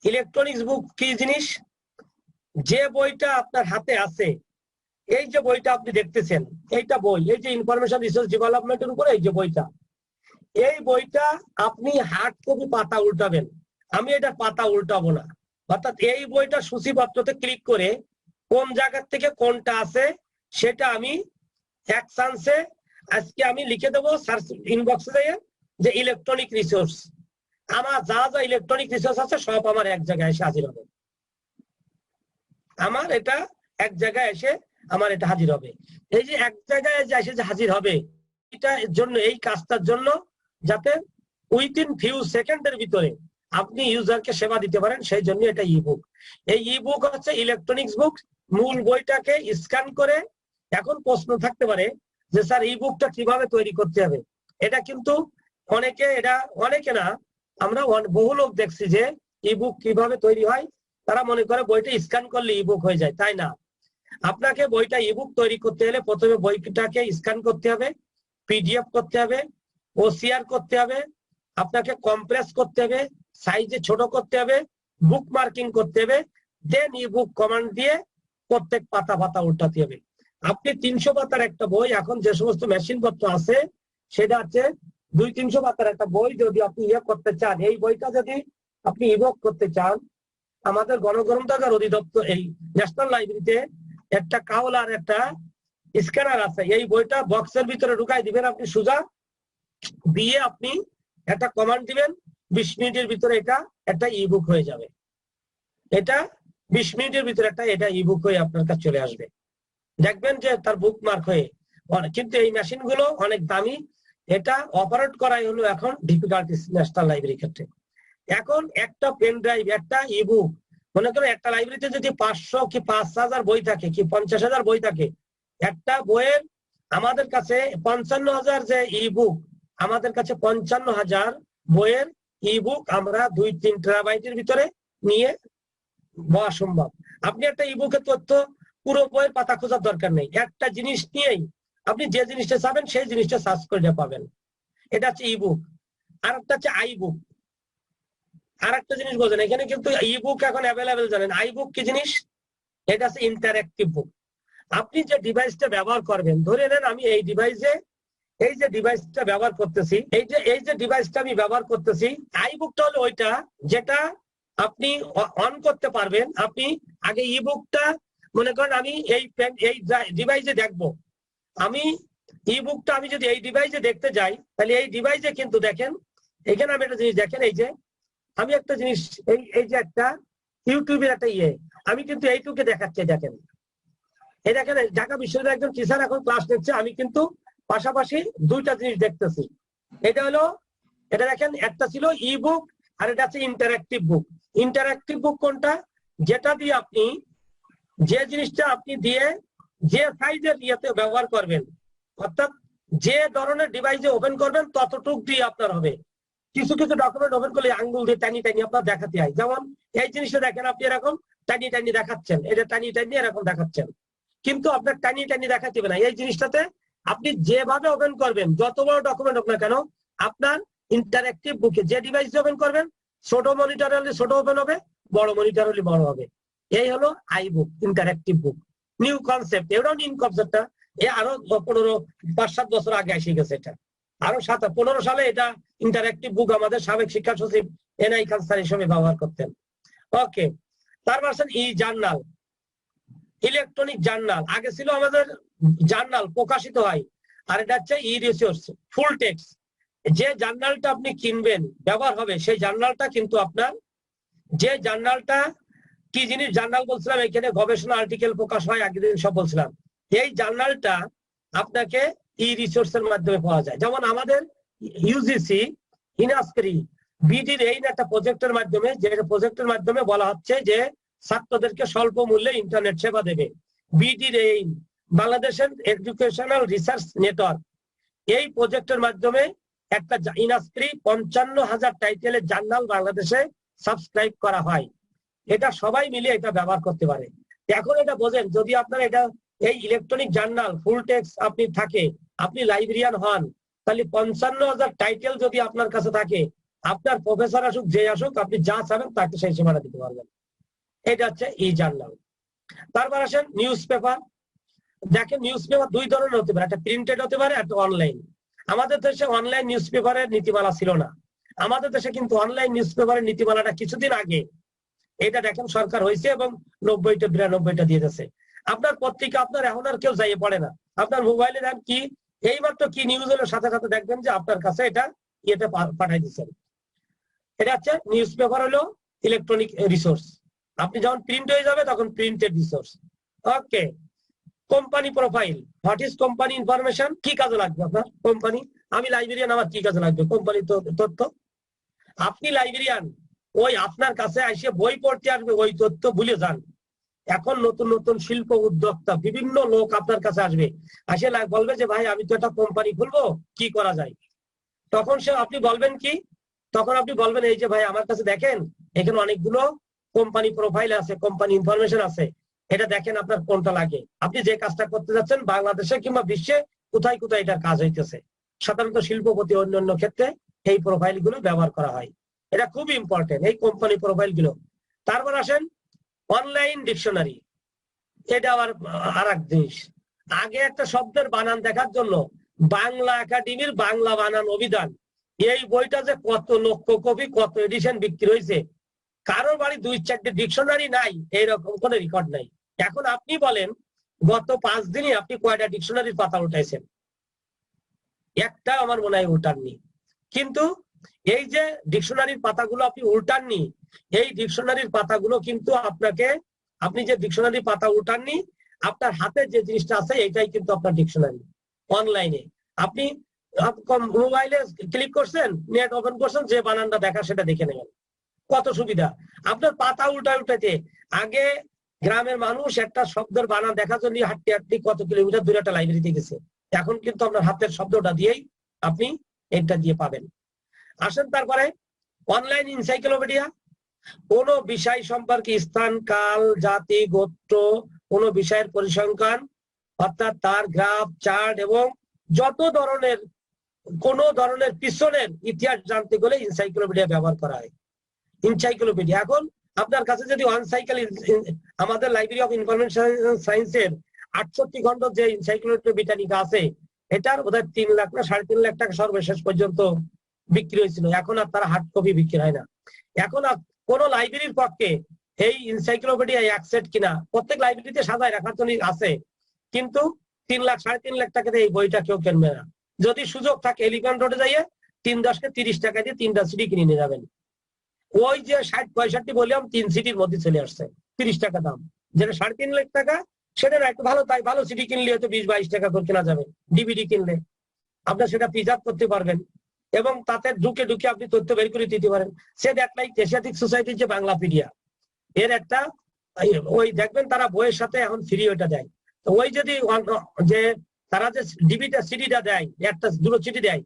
ইলেকট্রনিক্স বুক কি জিনিস? যে বইটা আপনার হাতে আছে, এই যে বইটা আপনি দেখতেছেন, এইটা বই, এই যে ইনফরমেশন রিসোর্স ডেভেলপমেন্টের উপরে এই যে বইটা, এই বইটা আপনি হার্ড কপি পাতা উল্টাবেন। আমি এটা পাতা উল্টাবো না। অর্থাৎ এই বইটা সূচিপত্রতে ক্লিক করে কোন জায়গা থেকে কোনটা আছে সেটা আমি এক চান্সে আজকে আমি লিখে দেবো সার্চ ইনবক্সে যে ইলেকট্রনিক রিসোর্স। আমার যা যা ইলেকট্রনিক রিসোর্স আছে সব আমার এক জায়গায় এসে হাজির হবে। আমার এটা এক জায়গায় এসে আমার এটা হাজির হবে। এই যে এক জায়গায় এসে যে হাজির হবে, এটার জন্য, এই কাজটার জন্য যাতে উইথিন ফিউ সেকেন্ডের ভিতরে আপনি ইউজারকে সেবা দিতে পারেন, সেই জন্য এটা ইবুক। এই ইবুক হচ্ছে ইলেকট্রনিক্স বুক। মূল বইটাকে স্ক্যান করে, এখন প্রশ্ন থাকতে পারে যে স্যার ইবুকটা কিভাবে তৈরি করতে হবে। এটা কিন্তু অনেকে না, আমরা বহু লোক দেখছি যে ইবুক কিভাবে তৈরি হয়, তারা মনে করে বইটা স্ক্যান করলে ইবুক হয়ে যায়। তাই না। আপনাকে বইটা ইবুক তৈরি করতে হলে প্রথমে বইটাকে স্ক্যান করতে হবে, পিডিএফ করতে হবে, ওসিআর করতে হবে, আপনাকে কম্প্রেস করতে হবে, সাইজে ছোট করতে হবে, বুক মার্কিং করতে হবে, দেন ইবুক কমান্ড দিয়ে প্রত্যেক পাতা উল্টাতে হবে। আপনি 300 পাতার একটা বই, এখন যে সমস্ত মেশিন পত্র আছে সেটা হচ্ছে 200-300 পাতার একটা বই যদি আপনি করতে চান, এই বইটা যদি আপনি ইবুক করতে চান, আমাদের গণগ্রন্থাগার অধিদপ্তর, এই ন্যাশনাল লাইব্রেরিতে একটা কাউল আর একটা স্ক্যানার আছে। এই বইটা বক্সের ভিতরে ঢুকাই দিবেন আপনি সোজা, দিয়ে আপনি একটা কমান্ড দিবেন, 20 মিনিটের ভিতরে এটা একটা ইবুক হয়ে যাবে। এটা 20 মিনিটের ভিতরে এটা ইবুক হয়ে আপনার কাছে চলে আসবে। দেখবেন যে তার বুক মার্ক হয়ে। কিন্তু এই মেশিন গুলো অনেক দামি, এটা অপারেট করাই হলো এখন ডিফিকাল্টিস ন্যাশনাল লাইব্রেরির ক্ষেত্রে। এখন একটা পেন ড্রাইভ, একটা ইবুক, মনে করেন একটা লাইব্রেরিতে যদি 500 কি 5000 বই থাকে, কি 50,000 বই থাকে, একটা বইয়ের আমাদের কাছে 55,000 যে ইবুক, আমাদের কাছে 55,000 বইয়ের ইবুক আমরা 2-3 টেরাবাইটের ভিতরে নিয়ে বলা সম্ভব। আপনি একটা ইবুকের তথ্য পুরো বইয়ের পাতা খোঁজার দরকার নেই, একটা জিনিস নিয়েই আপনি যে জিনিসটা চাবেন সেই জিনিসটা সার্চ করে পাবেন। এটা হচ্ছে ইবুক। আর একটা হচ্ছে আইবুক। আর একটা জিনিস বলছেন, এখানে কিন্তু ইবুক এখন অ্যাভেলেবেল, জানেন আইবুক কি জিনিস? এটা হচ্ছে ইন্টারঅ্যাক্টিভ বুক। আপনি যে ডিভাইসটা ব্যবহার করবেন, ধরে নেন আমি এই ডিভাইসে, এই যে ডিভাইসটা ব্যবহার করতেছি, এই যে ডিভাইসটা আমি ব্যবহার করতেছি, আইবুকটা হলো ওইটা যেটা আপনি অন করতে পারবেন। আপনি আগে ইবুকটা, মনে করেন আমি এই ডিভাইসে দেখবো, আমি ইবুকটা আমি যদি এই ডিভাইসে দেখতে যাই, তাহলে এই ডিভাইসে কিন্তু দেখেন, এখানে আমি একটা জিনিস দেখেন, এই যে আমি একটা জিনিস, এই যে একটা ইউটিউবের একটা আমি কিন্তু এইটুকে দেখাচ্ছি। দেখেন, এই দেখেন ঢাকা বিশ্ববিদ্যালয়ের একজন টিচার এখন ক্লাস নিচ্ছে, আমি কিন্তু পাশাপাশি দুইটা জিনিস দেখতেছি। এটা হলো, এটা দেখেন, একটা ছিল ইবুক আর এটা হচ্ছে ইন্টারঅ্যাক্টিভ বুক। ইন্টারঅ্যাক্টিভ বুক কোনটা? যেটা দিয়ে আপনি, যে জিনিসটা আপনি দিয়ে যে সাইজের ইয়েতে ব্যবহার করবেন, অর্থাৎ যে ধরনের ডিভাইসে ওপেন করবেন ততটুক দিয়ে আপনার হবে। কিছু কিছু ডকুমেন্ট ওপেন করলে আঙ্গুল দিয়ে টানি আপনার দেখাতে হয়। যেমন এই জিনিসটা দেখেন, আপনি এরকম টানি দেখাচ্ছেন, এটা টানি এরকম দেখাচ্ছেন, কিন্তু আপনার টানি দেখাতে হবে না। এই জিনিসটাতে আপনি যেভাবে ওপেন করবেন, যত বড় ডকুমেন্ট হোক না কেন, আপনার ইন্টারঅ্যাক্টিভ বুকে যে ডিভাইস ওপেন করবেন, ছোট মনিটর হলে ছোট ওপেন হবে, বড় মনিটর হলে বড় হবে। এই হলো I book, interactive book, new concept. এটাও নিউ কনসেপ্টটা আরো 5-7 বছর আগে এসে গেছে। এটা আরো 15 সালে এটা ইন্টারেক্টিভ বুক আমাদের সাবেক শিক্ষা সচিব এনআই খান স্যার হিসেবে ব্যবহার করতেন। ওকে, তারপর আসেন ই জার্নাল, ইলেকট্রনিক জার্নাল। আগে ছিল আমাদের জার্নাল প্রকাশিত হয়, আর এটা হচ্ছে ই রিসোর্স, ফুল টেক্সট। যে জার্নালটা আপনি কিনবেন, ব্যবহার হবে, সেই জার্নালটা কিন্তু আপনার, যে জার্নালটা কি জিনিস জার্নাল বলছিলাম, এখানে গবেষণা আর্টিকেল প্রকাশ হয়, আগের দিন সব বলছিলাম। এই জার্নালটা আপনাকে ই রিসোর্সের মাধ্যমে পাওয়া যায়। যেমন আমাদের ইউজিসি, ইনাস্ক্রি, বিডির এই একটা প্রজেক্টের মাধ্যমে, যে প্রজেক্টের মাধ্যমে বলা হচ্ছে যে ছাত্রদেরকে স্বল্প মূল্যে ইন্টারনেট সেবা দেবে। বিডির এই বাংলাদেশের এডুকেশনাল রিসার্চ নেটওয়ার্ক, এই প্রজেক্টের মাধ্যমে একটা ইনাস্ক্রি 55,000 টাইটেলের জার্নাল বাংলাদেশে সাবস্ক্রাইব করা হয়। এটা সবাই মিলে এটা ব্যবহার করতে পারে। এখন এটা বোঝেন, যদি আপনার এটা এই ইলেকট্রনিক জার্নাল ফুল টেক্সট আপনি থাকে, আপনি লাইব্রেরিয়ান হন, তাহলে 55,000 টাইটেল যদি আপনার কাছে থাকে, আপনার প্রফেসর আসুক, যে আসুক, আপনি যা চাবেন তাকে সেই সীমানা দিতে পারবেন। এটা হচ্ছে ই জার্নাল। তারপর আসেন নিউজ পেপার। দেখেন নিউজ পেপার দুই ধরনের হতে পারে, একটা প্রিন্টেড হতে পারে, একটা অনলাইন। আমাদের দেশে অনলাইন নিউজ পেপারের নীতিমালা ছিল না। আমাদের দেশে কিন্তু অনলাইন নিউজ পেপারের নীতিমালাটা কিছুদিন আগে এটা দেখেন সরকার হয়েছে, এবং 90টা 92টা দিয়ে দিয়েছে। আপনার পত্রিকা আপনার এখন আর কেউ যাইয়ে পড়ে না, আপনার মোবাইলে দেন কি, এইমাত্র কি নিউজ হলো সাথে সাথে দেখবেন যে আপনার কাছে এটা ইয়েতে পাঠাই দিচ্ছেন। এটা হচ্ছে নিউজ পেপার, হলো ইলেকট্রনিক রিসোর্স। আপনি যখন প্রিন্ট হয়ে যাবে তখন printed resource. Okay, company profile, what is company information, কি কাজে লাগবে আপনার কোম্পানি? আমি লাইব্রেরিয়ান, আমার কি কাজে লাগবে কোম্পানি তথ্য? আপনি লাইব্রেরিয়ান, ওই আপনার কাছে এসে বই পড়তে আসবে, ওই তথ্য ভুলে যান। এখন নতুন নতুন শিল্প উদ্যোক্তা, বিভিন্ন লোক আপনার কাছে আসবে, আসে বলবে যে ভাই আমি তো একটা কোম্পানি খুলবো, কি করা যায়? তখন আপনি বলবেন কি? তখন আপনি বলবেন এই যে ভাই আমার কাছে দেখেন, এখানে অনেকগুলো কোম্পানি প্রোফাইল আছে, কোম্পানি ইনফরমেশন আছে, এটা দেখেন আপনার কোনটা লাগে। আপনি যে কাজটা করতে যাচ্ছেন বাংলাদেশে কিংবা বিশ্বে কোথায় কোথায় এটার কাজ হইতেছে। সাধারণত শিল্পপতি অন্যান্য ক্ষেত্রে এই প্রোফাইল গুলো ব্যবহার করা হয়। এটা খুব ইম্পর্টেন্ট, এই কোম্পানি প্রোফাইল গুলো। তারপর আসেন অনলাইন ডিকশনারি। এটা আবার আর এক জিনিস। আগে একটা শব্দের বানান দেখার জন্য বাংলা একাডেমির বাংলা বানান অভিধান, এই বইটা যে কত লক্ষ কপি, কত এডিশন বিক্রি হয়েছে, কারোর বাড়ি 2-4টে ডিকশনারি নাই, এইরকম কোনো রেকর্ড নাই। এখন আপনি বলেন গত 5 দিনে আপনি কয়টা ডিকশনারির পাতা উঠাইছেন? একটা আমার মনে হয় উল্টাননি। কিন্তু এই যে ডিকশনারির পাতাগুলো আপনি উল্টাননি, এই ডিকশনারির পাতাগুলো কিন্তু আপনাকে, আপনি যে ডিকশনারির পাতা উল্টাননি, আপনার হাতে যে জিনিসটা আছে এটাই কিন্তু আপনার ডিকশনারি। অনলাইনে আপনি মোবাইলে ক্লিক করছেন, নেট ওপেন করছেন, যে বানানটা দেখা সেটা দেখে নেবেন, কত সুবিধা। আপনার পাতা উল্টাতে আগে গ্রামের মানুষ একটা শব্দের বানান দেখার জন্য হাঁটতে হাঁটতে কত কিলোমিটার দূরে একটা লাইব্রেরিতে গেছে। এখন কিন্তু আপনার হাতের শব্দটা দিয়েই আপনি এটা দিয়ে পাবেন। আসেন তারপরে অনলাইন এনসাইক্লোপিডিয়া। কোন বিষয় সম্পর্কে স্থান, কাল, জাতি, গোত্র, কোন বিষয়ের পরিসংখ্যান, অর্থাৎ তার গ্রাফ, চার্ট এবং যত ধরনের কোন ধরনের পিছনের ইতিহাস জানতে গেলে এনসাইক্লোপিডিয়া ব্যবহার করা হয়। এনসাইক্লোপিডিয়া এখন আপনার কাছে যদি ওয়ান সাইকেল, আমাদের লাইব্রেরি অফ ইনফরমেশন সায়েন্সের 68 খণ্ড যে এনসাইক্লোপিডিয়া ব্রিটানিকা আছে, এটার বোধহয় 3 লাখ না 3.5 লাখ টাকা সর্বশেষ পর্যন্ত বিক্রি হয়েছিল। এখন আর তারা হার্ড কপি বিক্রি হয় না। এখন কোন লাইব্রেরির পক্ষে এই এনসাইক্লোপিডিয়া এক সেট কিনা, প্রত্যেক লাইব্রেরিতে সাজায় রাখার জন্য আছে, কিন্তু 3 লাখ 3.5 লাখ টাকাতে এই বইটা কেউ কিনবে না। যদি সুযোগ থাকে এলিফ্যান্ট রোডে যাইয়ে 3-10 30 টাকা দিয়ে 3টা সিডি কিনে নিয়ে যাবেন। ওই যে 60-65 বললাম 3 সিডির মধ্যে চলে আসছে, 30 টাকা দাম। যেটা 3.5 লাখ টাকা সেটা একটু ভালো, তাই ভালো সিডি কিনলে হয়তো 20-22 টাকা করে কেনা যাবে। ডিভিডি কিনলে আপনার সেটা প্রিজার্ভ করতে পারবেন, এবং তাতে ঢুকে ঢুকে আপনি তথ্য বের করে দিতে পারেন। সে দেখলাই এশিয়াটিক সোসাইটির যে বাংলাপিডিয়া, এর একটা ওই দেখবেন তারা বইয়ের সাথে এখন ফ্রি ওইটা দেয়। তো ওই যদি যে তারা যে ডিভিটা সিডিটা দেয়, একটা দুটো সিডি দেয়,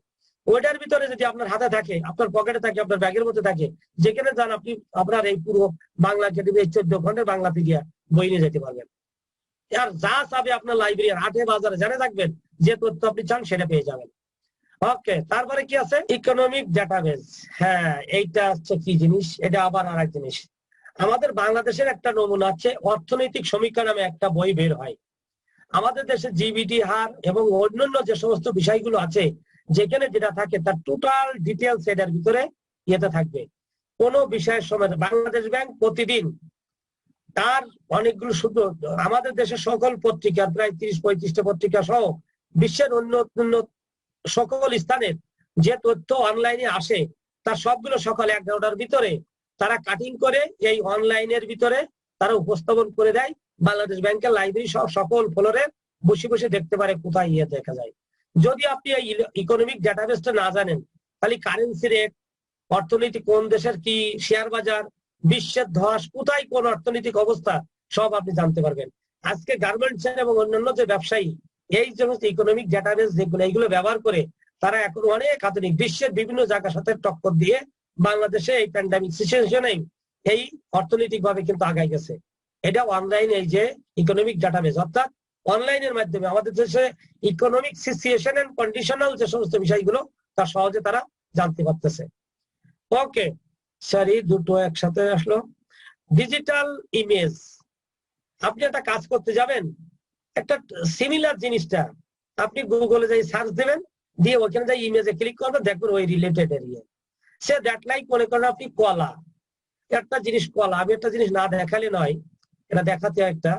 ওইটার ভিতরে যদি আপনার হাতে থাকে, আপনার পকেটে থাকে, আপনার ব্যাগের মধ্যে থাকে, যেখানে যান আপনি আপনার এই পুরো বাংলা একাডেমি 14 খণ্ডের বাংলাপিডিয়া বই নিয়ে যেতে পারবেন। আর যা চাবে আপনার লাইব্রেরি হাটে বাজারে জানে থাকবেন, যে তথ্য আপনি চান সেটা পেয়ে যাবেন। ওকে, তারপরে কি আছে? Economic database. হ্যাঁ, এইটা হচ্ছে কি জিনিস? এটা আবার আর এক জিনিস। আমাদের বাংলাদেশের একটা নমুনা আছে, অর্থনৈতিক সমীক্ষা নামে একটা বই বের হয়। আমাদের দেশে জিবিটি হার এবং অন্যান্য যে সমস্ত বিষয়গুলো আছে, যেখানে যেটা থাকে তার টোটাল ডিটেলস এটার ভিতরে ইয়েতে থাকবে। কোন বিষয়ের সময় বাংলাদেশ ব্যাংক প্রতিদিন তার অনেকগুলো শুধু আমাদের দেশের সকল পত্রিকা, প্রায় 30-35টা পত্রিকা সহ বিশ্বের অন্য সকল স্থানের যে তথ্য অনলাইনে আসে তার সবগুলো সকাল 11টার ভিতরে তারা কাটিং করে এই অনলাইনের ভিতরে তারা উপস্থাপন করে দেয়। বাংলাদেশ ব্যাংকের লাইব্রেরি সহ সকল ফ্লোরে বসে বসে দেখতে পারে কোথায় ইয়ে দেখা যায়। যদি আপনি এই ইকোনমিক ডেটাবেসটা না জানেন, তাহলে কারেন্সি রেট, অর্থনীতি কোন দেশের কি, শেয়ার বাজার, বিশ্বের ধস, কোথায় কোন অর্থনৈতিক অবস্থা সব আপনি জানতে পারবেন। আজকে গার্মেন্টস এবং অন্যান্য যে ব্যবসায়ী এই সমস্ত ইকোনমিক ডেটাবেস যেগুলো এইগুলো ব্যবহার করে তারা এখন অনেক আধুনিক বিশ্বের বিভিন্ন জায়গার সাথে টক্কর দিয়ে বাংলাদেশে এই প্যান্ডামিক সিচুয়েশনে এই অর্থনৈতিক ভাবে কিন্তু আগাই গেছে। এটা অনলাইন এই যে ইকোনমিক ডেটাবেস, অর্থাৎ অনলাইনের মাধ্যমে আমাদের দেশে ইকোনমিক সিচুয়েশন এন্ড কন্ডিশনাল যে সমস্ত বিষয়গুলো তা সহজে তারা জানতে পারতেছে। ওকে, সরি দুটো একসাথে আসলো। ডিজিটাল ইমেজ, আপনি একটা কাজ করতে যাবেন, একটা সিমিলার জিনিসটা আপনি গুগলে যাই সার্চ দেবেন, দিয়ে ওখানে যাই ইমেজে ক্লিক করবেন, দেখবেন ওই related area. Say that like মনে করেন আপনি কলা, একটা জিনিস কলা, আমি একটা জিনিস না দেখালে নয়, এটা দেখাতে একটা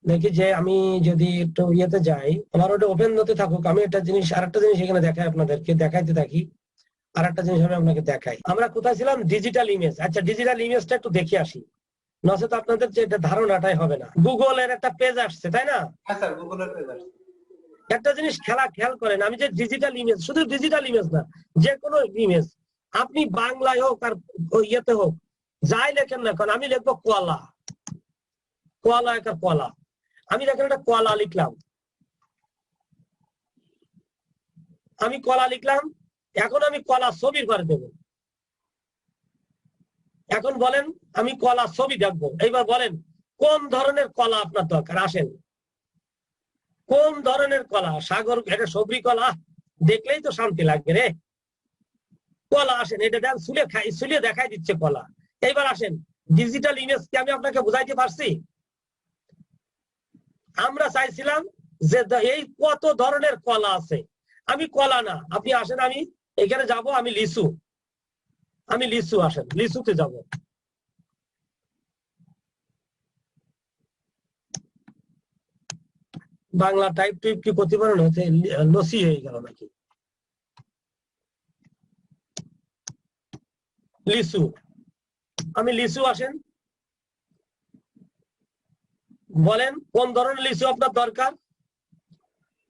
দেখি যে আমি যদি একটু ইয়েতে যাই, আমার ওটা ওপেন হতে থাকুক, আমি একটা জিনিস আর একটা জিনিস এখানে দেখাই, আপনাদেরকে দেখাইতে থাকি। আর একটা জিনিস আমি আপনাকে দেখাই, আমরা কোথায় ছিলাম, ডিজিটাল ইমেজ। আচ্ছা, ডিজিটাল ইমেজটা একটু দেখে আসি, নচেত আপনাদের যে ধারণাটাই হবে না। গুগলের একটা পেজ আসছে, তাই না? গুগলের পেজ আসছে। একটা জিনিস খেয়াল করেন, আমি যে ডিজিটাল ইমেজ, শুধু ডিজিটাল ইমেজ না, যে কোনো ইমেজ আপনি বাংলায় হোক আর ইয়েতে হোক যাই লেখেন না, কারণ আমি লিখবো কলা, কলা একটা কলা, আমি দেখেন একটা কলা লিখলাম, আমি কলা লিখলাম, এখন আমি কলা ছবির করে দেব। এখন বলেন আমি কলা ছবি দেখবো, এইবার বলেন কোন ধরনের কলা আপনার দরকার, আসেন কোন ধরনের কলা? সাগর, এটা সবরি কলা, দেখলেই তো শান্তি লাগবে রে। কলা আসেন, এটা দেন, সুলে দেখাই দিচ্ছে কলা। এইবার আসেন ডিজিটাল ইমেজ কি আমি আপনাকে বুঝাইতে পারছি? আমরা চাইছিলাম যে এই কত ধরনের কলা আছে, আমি কলা না, আপনি আসেন, আমি এখানে যাব, আমি লিচু, আমি লিচু, আসেন লিচুতে যাব। বাংলা টাইপ টুইপ কি প্রতিফলন হচ্ছে, লসি হয়ে গেল নাকি? লিচু, আমি লিচু, আসেন বলেন কোন ধরনের লিচু আপনার দরকার,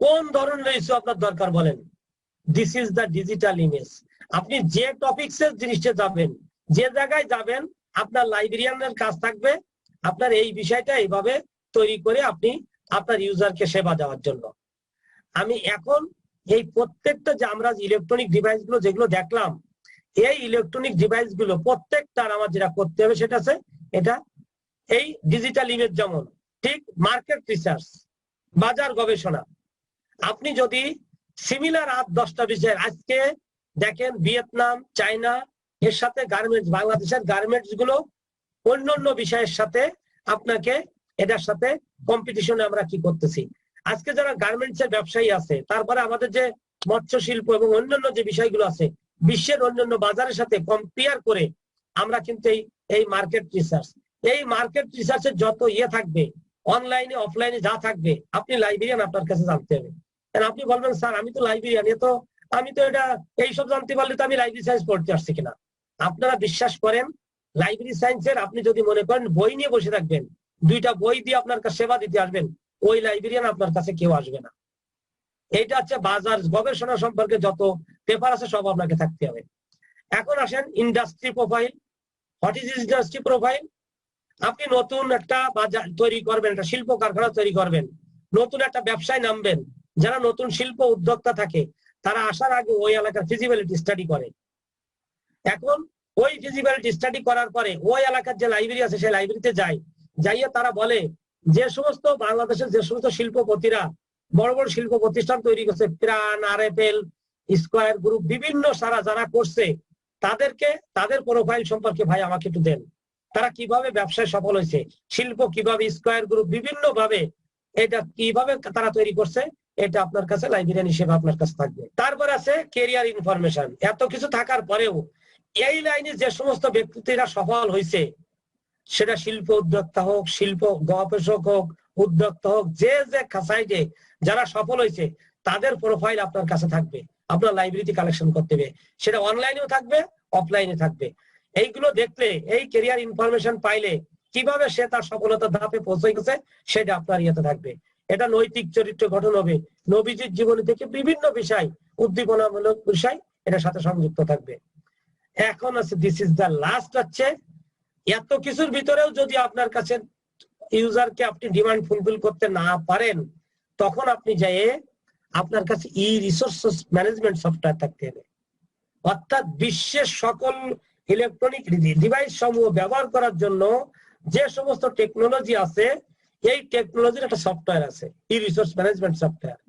কোন ধরনের লিচু আপনার দরকার বলেন। This is the digital image. আপনি যে টপিক্সের জিনিসটা যাবেন, যে জায়গায় যাবেন, আপনার লাইব্রেরিয়ানের কাজ থাকবে আপনার এই বিষয়টা এইভাবে তৈরি করে আপনি আপনার ইউজারকে সেবা দেওয়ার জন্য। আমি এখন এই প্রত্যেকটা যে আমরা ইলেকট্রনিক ডিভাইস গুলো যেগুলো দেখলাম, এই ইলেকট্রনিক ডিভাইস গুলো প্রত্যেকটার আমার যেটা করতে হবে সেটা আছে এটা এই ডিজিটাল ইমেজ। যেমন ঠিক মার্কেট রিসার্চ, বাজার গবেষণা, আপনি যদি সিমিলার 8-10টা বিষয় আজকে দেখেন, ভিয়েতনাম, চায়না, এর সাথে গার্মেন্টস, বাংলাদেশের গার্মেন্টস গুলো অন্যান্য বিষয়ের সাথে আপনাকে এটার সাথে কম্পিটিশনে আমরা কি করতেছি। আজকে যারা গার্মেন্টস এর ব্যবসায়ী আছে, তারপরে আমাদের যে মৎস্য শিল্প এবং অন্যান্য যে বিষয়গুলো আছে, বিশ্বের অন্যান্য বাজারের সাথে কম্পেয়ার করে আমরা কিন্তু এই মার্কেট রিসার্চ, এই মার্কেট রিসার্চের যত ইয়ে থাকবে অনলাইনে অফলাইনে যা থাকবে, আপনি লাইব্রেরিয়ান, আপনার কাছে জানতে হবে। আপনি বলবেন স্যার আমি তো লাইব্রেরিয়ান, আমি তো এটা এইসব জানতে পারলে তো আমি লাইব্রেরি সায়েন্স পড়তে আসছি কিনা। আপনারা বিশ্বাস করেন, লাইব্রেরি সায়েন্সের আপনি যদি মনে করেন বই নিয়ে বসে থাকবেন, 2টা বই দিয়ে আপনার কাছে সেবা দিতে আসবেন, ওই লাইব্রেরিয়ান আপনার কাছে কেউ আসবে না। এইটা হচ্ছে বাজার গবেষণা সম্পর্কে যত পেপার আছে সব আপনাকে থাকতে হবে। এখন আসেন industry profile. What is industry profile? আপনি নতুন একটা বাজার তৈরি করবেন, একটা শিল্প কারখানা তৈরি করবেন, নতুন একটা ব্যবসায় নামবেন, যারা নতুন শিল্প উদ্যোক্তা থাকে তারা আসার আগে ওই এলাকার ফিজিবিলিটি স্টাডি করে। এখন ওই ফিজিবিলিটি স্টাডি করার পরে ওই এলাকার যে লাইব্রেরি আছে সেই লাইব্রেরিতে যাইয়ে তারা বলে যে সমস্ত বাংলাদেশের যে সমস্ত শিল্পপতিরা বড় বড় শিল্প প্রতিষ্ঠান তৈরি করছে, প্রাণ, আরএফএল, স্কয়ার গ্রুপ, বিভিন্ন সারা যারা করছে, তাদের প্রোফাইল সম্পর্কে ভাই আমাকে একটু দেন। তারা কিভাবে ব্যবসায় সফল হয়েছে, শিল্প কিভাবে, স্কয়ার গ্রুপ বিভিন্ন ভাবে এটা কিভাবে তারা তৈরি করছে, এটা আপনার কাছে লাইব্রেরিয়ান হিসেবে আপনার কাছে থাকবে। তারপর আছে ক্যারিয়ার ইনফরমেশন। এত কিছু থাকার পরেও এই লাইনে যে সমস্ত ব্যক্তিরা সফল হয়েছে, সেটা শিল্প উদ্যোক্তা হোক, শিল্প গবেষক হোক, উদ্যোক্তা হোক, যে যে সাইডে যারা সফল হয়েছে তাদের প্রোফাইল আপনার কাছে থাকবে, আপনার লাইব্রেরিতে কালেকশন করতে হবে। সেটা অনলাইনেও থাকবে, অফলাইনে থাকবে। এইগুলো দেখলে, এই ক্যারিয়ার ইনফরমেশন পাইলে কিভাবে সে তার সফলতার ধাপে পৌঁছে গেছে সেটা আপনার ইয়েতে থাকবে। এটা নৈতিক চরিত্র গঠন হবে, নবীজির জীবনী থেকে বিভিন্ন বিষয়, উদ্দীপনামূলক বিষয় এটার সাথে সংযুক্ত থাকবে। এখন আছে দিস ইজ দ্য লাস্ট, হচ্ছে এত কিছুর ভিতরেও যদি আপনার কাছে ইউজারকে আপনি ডিমান্ড ফুলফিল করতে না পারেন, তখন আপনি যেয়ে আপনার কাছে ই রিসোর্স ম্যানেজমেন্ট সফটওয়্যার থাকতে হবে। অর্থাৎ বিশ্বের সকল ইলেকট্রনিক ডিভাইস সমূহ ব্যবহার করার জন্য যে সমস্ত টেকনোলজি আছে, এই টেকনোলজির একটা সফটওয়্যার আছে, ই রিসোর্স ম্যানেজমেন্ট সফটওয়্যার।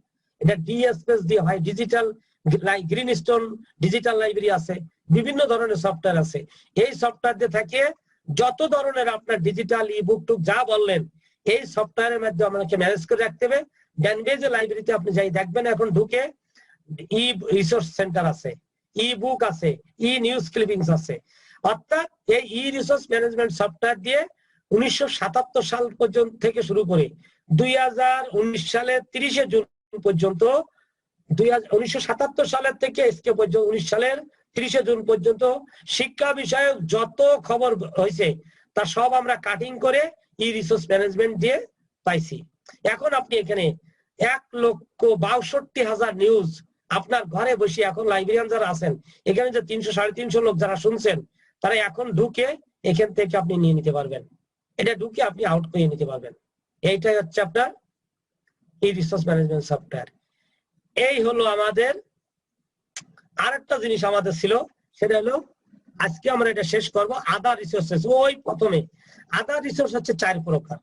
এটা ডিএসপেস দিয়ে হয়, ডিজিটাল গ্রিনস্টোন ডিজিটাল লাইব্রেরি আছে, বিভিন্ন ধরনের সফটওয়্যার আছে। এই সফটওয়্যার দিয়ে থাকে যত ধরনের আপনার ডিজিটাল ই বুক টুক যা বললেন, এই সফটওয়্যারের মাধ্যমে আপনাকে ম্যানেজ করে রাখতে হবে। ড্যানবেজ লাইব্রেরিতে আপনি যাই দেখবেন, এখন ঢুকে ই রিসোর্স সেন্টার আছে, ই বুক আছে, ই নিউজ ক্লিপিংস আছে। অর্থাৎ এই ই রিসোর্স ম্যানেজমেন্ট সফটওয়্যার দিয়ে 1977 সাল পর্যন্ত থেকে শুরু করে 2019 সালের 30শে জুন পর্যন্ত, 1977 সালের থেকে আজকে পর্যন্ত 19 সালের 30শে জুন পর্যন্ত শিক্ষা বিষয়ক যত খবর হয়েছে তা সব আমরা কাটিং করে ই রিসোর্স ম্যানেজমেন্ট দিয়ে পাইছি। এখন আপনি এখানে 1,62,000 নিউজ আপনার ঘরে বসে, এখন লাইব্রেরিয়ান যারা আছেন এখানে যে 300-350 লোক যারা শুনছেন, তারা এখন ঢুকে এখান থেকে আপনি নিয়ে নিতে পারবেন, এটা ঢুকে আপনি আউট করে নিতে পারবেন। এইটাই হচ্ছে আপনার ই রিসোর্স ম্যানেজমেন্ট সফটওয়্যার। এই হলো আমাদের আরেকটা জিনিস আমাদের ছিল, সেটা হলো আজকে আমরা এটা শেষ করব, আদার রিসোর্সেস। ওই প্রথমে আদার রিসোর্স হচ্ছে 4 প্রকার।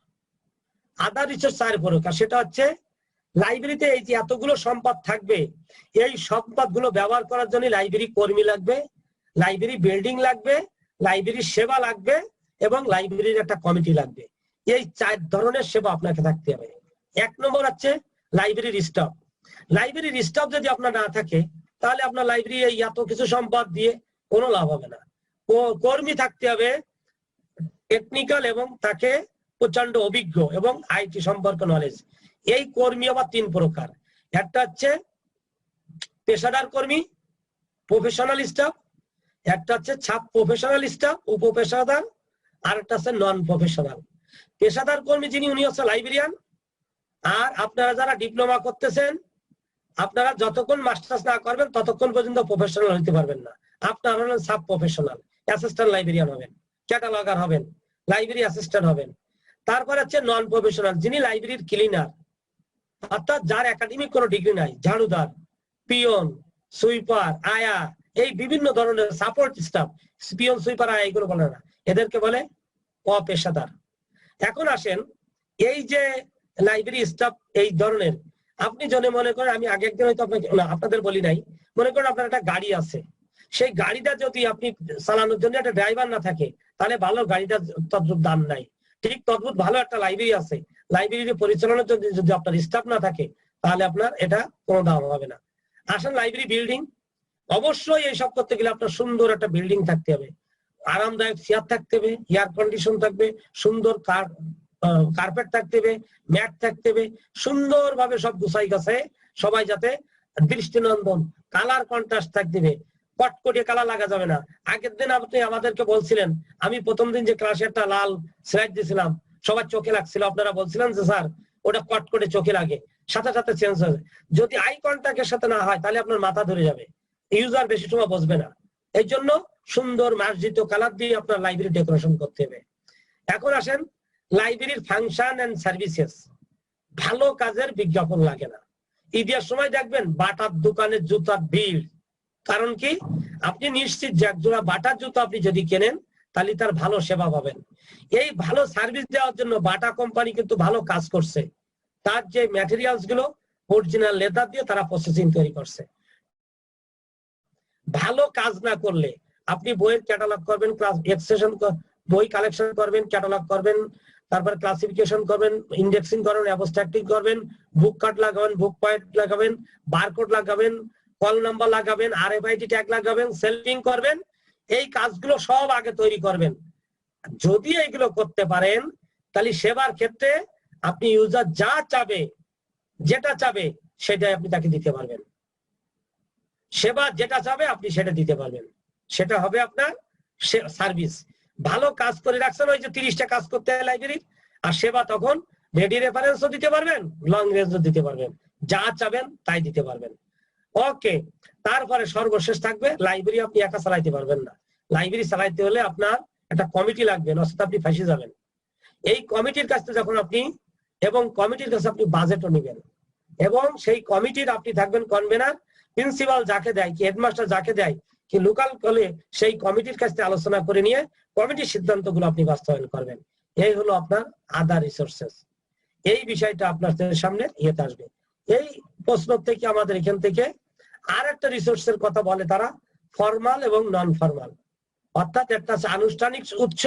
আদার রিসোর্স 4 প্রকার, সেটা হচ্ছে লাইব্রেরিতে এই যে এতগুলো সম্পদ থাকবে, এই সম্পদগুলো ব্যবহার করার জন্য লাইব্রেরি কর্মী লাগবে, লাইব্রেরি বিল্ডিং লাগবে, লাইব্রেরি সেবা লাগবে, এবং লাইব্রেরির একটা কমিটি লাগবে। এই 4 ধরনের সেবা আপনাকে থাকতে হবে। 1 নম্বর হচ্ছে লাইব্রেরির স্টাফ। লাইব্রেরির স্টাফ যদি আপনার না থাকে, তাহলে আপনার লাইব্রেরি এত কিছু সম্পদ দিয়ে কোনো লাভ হবে না। কর্মী থাকতে হবে টেকনিক্যাল, এবং তাকে প্রচন্ড অভিজ্ঞ এবং আইটি সম্পর্ক নলেজ। এই কর্মী আবার 3 প্রকার। একটা হচ্ছে পেশাদার কর্মী, প্রফেশনাল স্টাফ, একটা হচ্ছে সাব প্রফেশনাল স্টাফ, উপপেশাদার, আর একটা হচ্ছে নন প্রফেশনাল। পেশাদার কর্মী যিনি, উনি হচ্ছে লাইব্রেরিয়ান। আর আপনারা যারা ডিপ্লোমা করতেছেন, আপনারা যতক্ষণ মাস্টার্স না করবেন ততক্ষণ পর্যন্ত প্রফেশনাল হতে পারবেন না। আপনারা হলেন সাব প্রফেশনাল, অ্যাসিস্ট্যান্ট লাইব্রেরিয়ান হবেন, ক্যাটালগার হবেন, লাইব্রেরি অ্যাসিস্ট্যান্ট হবেন। তারপর হচ্ছে নন প্রফেশনাল, যিনি লাইব্রেরির ক্লিনার, অর্থাৎ যার একাডেমিক কোনো ডিগ্রি নাই, ঝাড়ুদার, পিয়ন, সুইপার, আয়া, এই বিভিন্ন ধরনের সাপোর্ট স্টাফ, পিয়ন, সুইপার, আয়া এগুলো বলে না, এদেরকে বলে অপেশাদার। এখন আসেন, এই যে লাইব্রেরি স্টাফ এই ধরনের, আপনি যদি মনে করেন, আমি আগে একদিন হয়তো আপনাদের বলি নাই, মনে করেন আপনার একটা গাড়ি আছে, সেই গাড়িটা যদি আপনি চালানোর জন্য একটা ড্রাইভার না থাকে, তাহলে ভালো গাড়িটা তদ্রুপ দাম নাই। ঠিক তদ্ভুত ভালো একটা লাইব্রেরি আছে, লাইব্রেরি পরিচালনার জন্য যদি আপনার স্টাফ না থাকে, তাহলে আপনার এটা কোনো দাম হবে না। আসেন লাইব্রেরি বিল্ডিং, অবশ্যই এইসব করতে গেলে আপনার সুন্দর একটা বিল্ডিং থাকতে হবে, আরামদায়ক চেয়ার থাকতে হবে, এয়ার কন্ডিশন থাকবে, সুন্দর কার্পেট থাকতে হবে, ম্যাট থাকতে হবে, সুন্দর ভাবে সব গুছাই গাছে সবাই যাতে দৃষ্টিনন্দন, কালার কন্ট্রাস্ট থাকতে হবে, কটকটিয়ে কালার লাগা যাবে না। আগের দিন আপনি আমাদেরকে বলছিলেন, আমি প্রথম দিন যে ক্লাসে একটা লাল স্লাইড দিয়েছিলাম, সবার চোখে লাগছিল, আপনারা বলছিলেন যে স্যার ওটা কটকটে চোখে লাগে, সাথে সাথে চেঞ্জ হয়ে যায়। যদি আই কন্ট্যাক্টের সাথে না হয়, তাহলে আপনার মাথা ধরে যাবে, ইউজার বেশি সময় বসবে না। এই জন্য সুন্দর মার্জিত কালার দিয়ে আপনার লাইব্রেরি ডেকোরেশন করতে হবে। এখন আসেন লাইব্রেরির ফাংশন এন্ড সার্ভিসেস। ভালো কাজের বিজ্ঞাপন লাগে না। ঈদের সময় দেখবেন বাটার দোকানের জুতার ভিড়, কারণ কি? আপনি নিশ্চিত যে একজোড়া বাটার জুতো আপনি যদি কেনেন, তাহলে তার ভালো সেবা পাবেন। এই ভালো সার্ভিস দেওয়ার জন্য বাটা কোম্পানি কিন্তু ভালো কাজ করছে। তার যে ম্যাটেরিয়ালস গুলো অরিজিনাল লেদার দিয়ে তারা প্রসেসিং তৈরি করছে। ভালো কাজ না করলে আপনি বইয়ের ক্যাটালগ করবেন, ক্লাস এক্সেশন বই কালেকশন করবেন, ক্যাটালগ করবেন, তারপর ক্লাসিফিকেশন করবেন, ইন্ডেক্সিং করবেন, অ্যাবস্ট্রাক্টিং করবেন, বুক কার্ড লাগাবেন, বুক পয়েন্ট লাগাবেন, বারকোড লাগাবেন, কল নাম্বার লাগাবেন, RFID ট্যাগ লাগাবেন, সেলফিং করবেন। এই কাজগুলো সব আগে তৈরি করবেন। যদি এইগুলো করতে পারেন তাহলে সেবার ক্ষেত্রে আপনি ইউজার যা চাবে, যেটা চাবে সেটাই আপনি তাকে দিতে পারবেন। সেবা যেটা চাবে আপনি সেটা দিতে পারবেন, সেটা হবে আপনার সার্ভিস। ভালো কাজ করে রাখছেন, ওই যে 30টা কাজ করতে হয় লাইব্রেরির, আর সেবা তখন রেডি রেফারেন্সও দিতে পারবেন, লং রেঞ্জও দিতে পারবেন, যা চাবেন তাই দিতে পারবেন। ওকে, তারপরে সর্বশেষ থাকবে লাইব্রেরি আপনি একা চালাইতে পারবেন না। লাইব্রেরি চালাইতে হলে আপনার একটা কমিটি লাগবে, নচেত আপনি ফাঁসি যাবেন। এই কমিটির কাছে যখন আপনি, এবং কমিটির কাছে আপনি বাজেটও নেবেন, এবং সেই কমিটির আপনি থাকবেন কনভেনার, প্রিন্সিপাল যাকে দেয় কি হেডমাস্টার যাকে দেয় কি লোকাল কলে সেই কমিটির কাছে আলোচনা করে নিয়ে কমিটির সিদ্ধান্তগুলো আপনি বাস্তবায়ন করবেন। এই হলো আপনার আদার রিসোর্সেস। এই বিষয়টা আপনার সামনে ইয়েতে আসবে। এই প্রশ্ন থেকে আমাদের এখান থেকে আর একটা রিসোর্সের কথা বলে তারা, ফর্মাল এবং নন ফর্মাল। অর্থাৎ একটা আছে আনুষ্ঠানিক উৎস,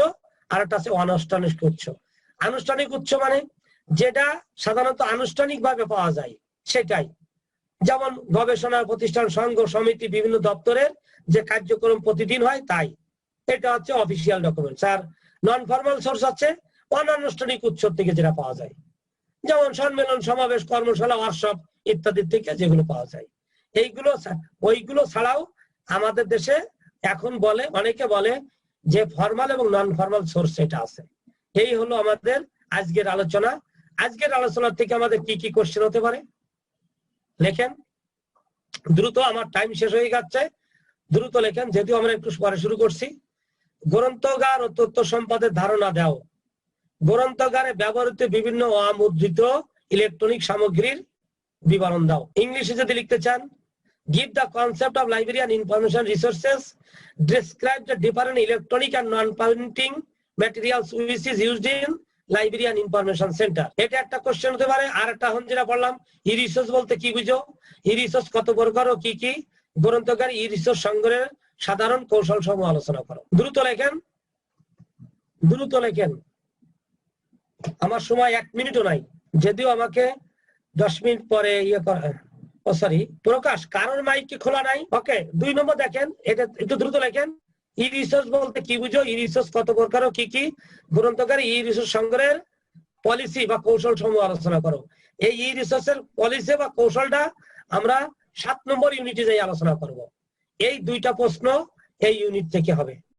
আর একটা আছে অনানুষ্ঠানিক উৎস। আনুষ্ঠানিক উৎস মানে যেটা সাধারণত আনুষ্ঠানিক ভাবে পাওয়া যায় সেটাই, যেমন গবেষণা প্রতিষ্ঠান, সংঘ, সমিতি, বিভিন্ন দপ্তরের যে কার্যক্রম প্রতিদিন হয় তাই, এটা হচ্ছে অফিসিয়াল ডকুমেন্টস। আর নন ফর্মাল সোর্স আছে অনানুষ্ঠানিক উৎস থেকে যেটা পাওয়া যায়, যেমন সম্মেলন, সমাবেশ, কর্মশালা, ওয়ার্কশপ ইত্যাদি থেকে যেগুলো পাওয়া যায়। ওইগুলো ছাড়াও আমাদের দেশে এখন বলে, অনেকে বলে যে ফর্মাল এবং নন ফর্মাল সোর্স এটা আছে। এই হলো আমাদের আজকের আলোচনা। আজকের আলোচনা থেকে আমাদের কি কি কোশ্চেন হতে পারে লেখেন দ্রুত, আমার টাইম শেষ হয়ে যাচ্ছে, দ্রুত লেখেন, যেহেতু আমরা একটু পরে শুরু করছি। গ্রন্থাগার ও তথ্য সম্পদের ধারণা দাও। গ্রন্থাগারে ব্যবহৃত বিভিন্ন অমুদ্রিত ইলেকট্রনিক সামগ্রীর বিবরণ দাও। ইংলিশে যদি লিখতে চান, give the concept of library and information resources, describe the different electronic and non-printing materials which is used in library and information center। এটা একটা কোশ্চেন হতে পারে। আর একটা এখন যেটা বললাম, ই রিসোর্স বলতে কি বুঝো, ই রিসোর্স কত প্রকার ও কি কি, গ্রন্থাগার ই রিসোর্স সংগ্রহের সাধারণ কৌশল সমূহ আলোচনা করো। দ্রুত লেখেন, দ্রুত লেখেন, আমার সময় 1 মিনিটও নাই, যদিও আমাকে 10 মিনিট পরে ইয়ে করা। ও সরি, প্রকাশ কারণ মাইক কি খোলা নাই? ওকে, 2 নম্বর দেখেন, এটা একটু দ্রুত লেখেন। ই রিসোর্স বলতে কি বুঝো, ই রিসোর্স কত প্রকার ও কি কি, গ্রন্থাগারে ই রিসোর্স সংগ্রহের পলিসি বা কৌশল সমূহ আলোচনা করো। এই ই রিসোর্সের পলিসি বা কৌশলটা আমরা 7 নম্বর ইউনিটে যাই আলোচনা করব। এই 2টা প্রশ্ন এই ইউনিট থেকে হবে।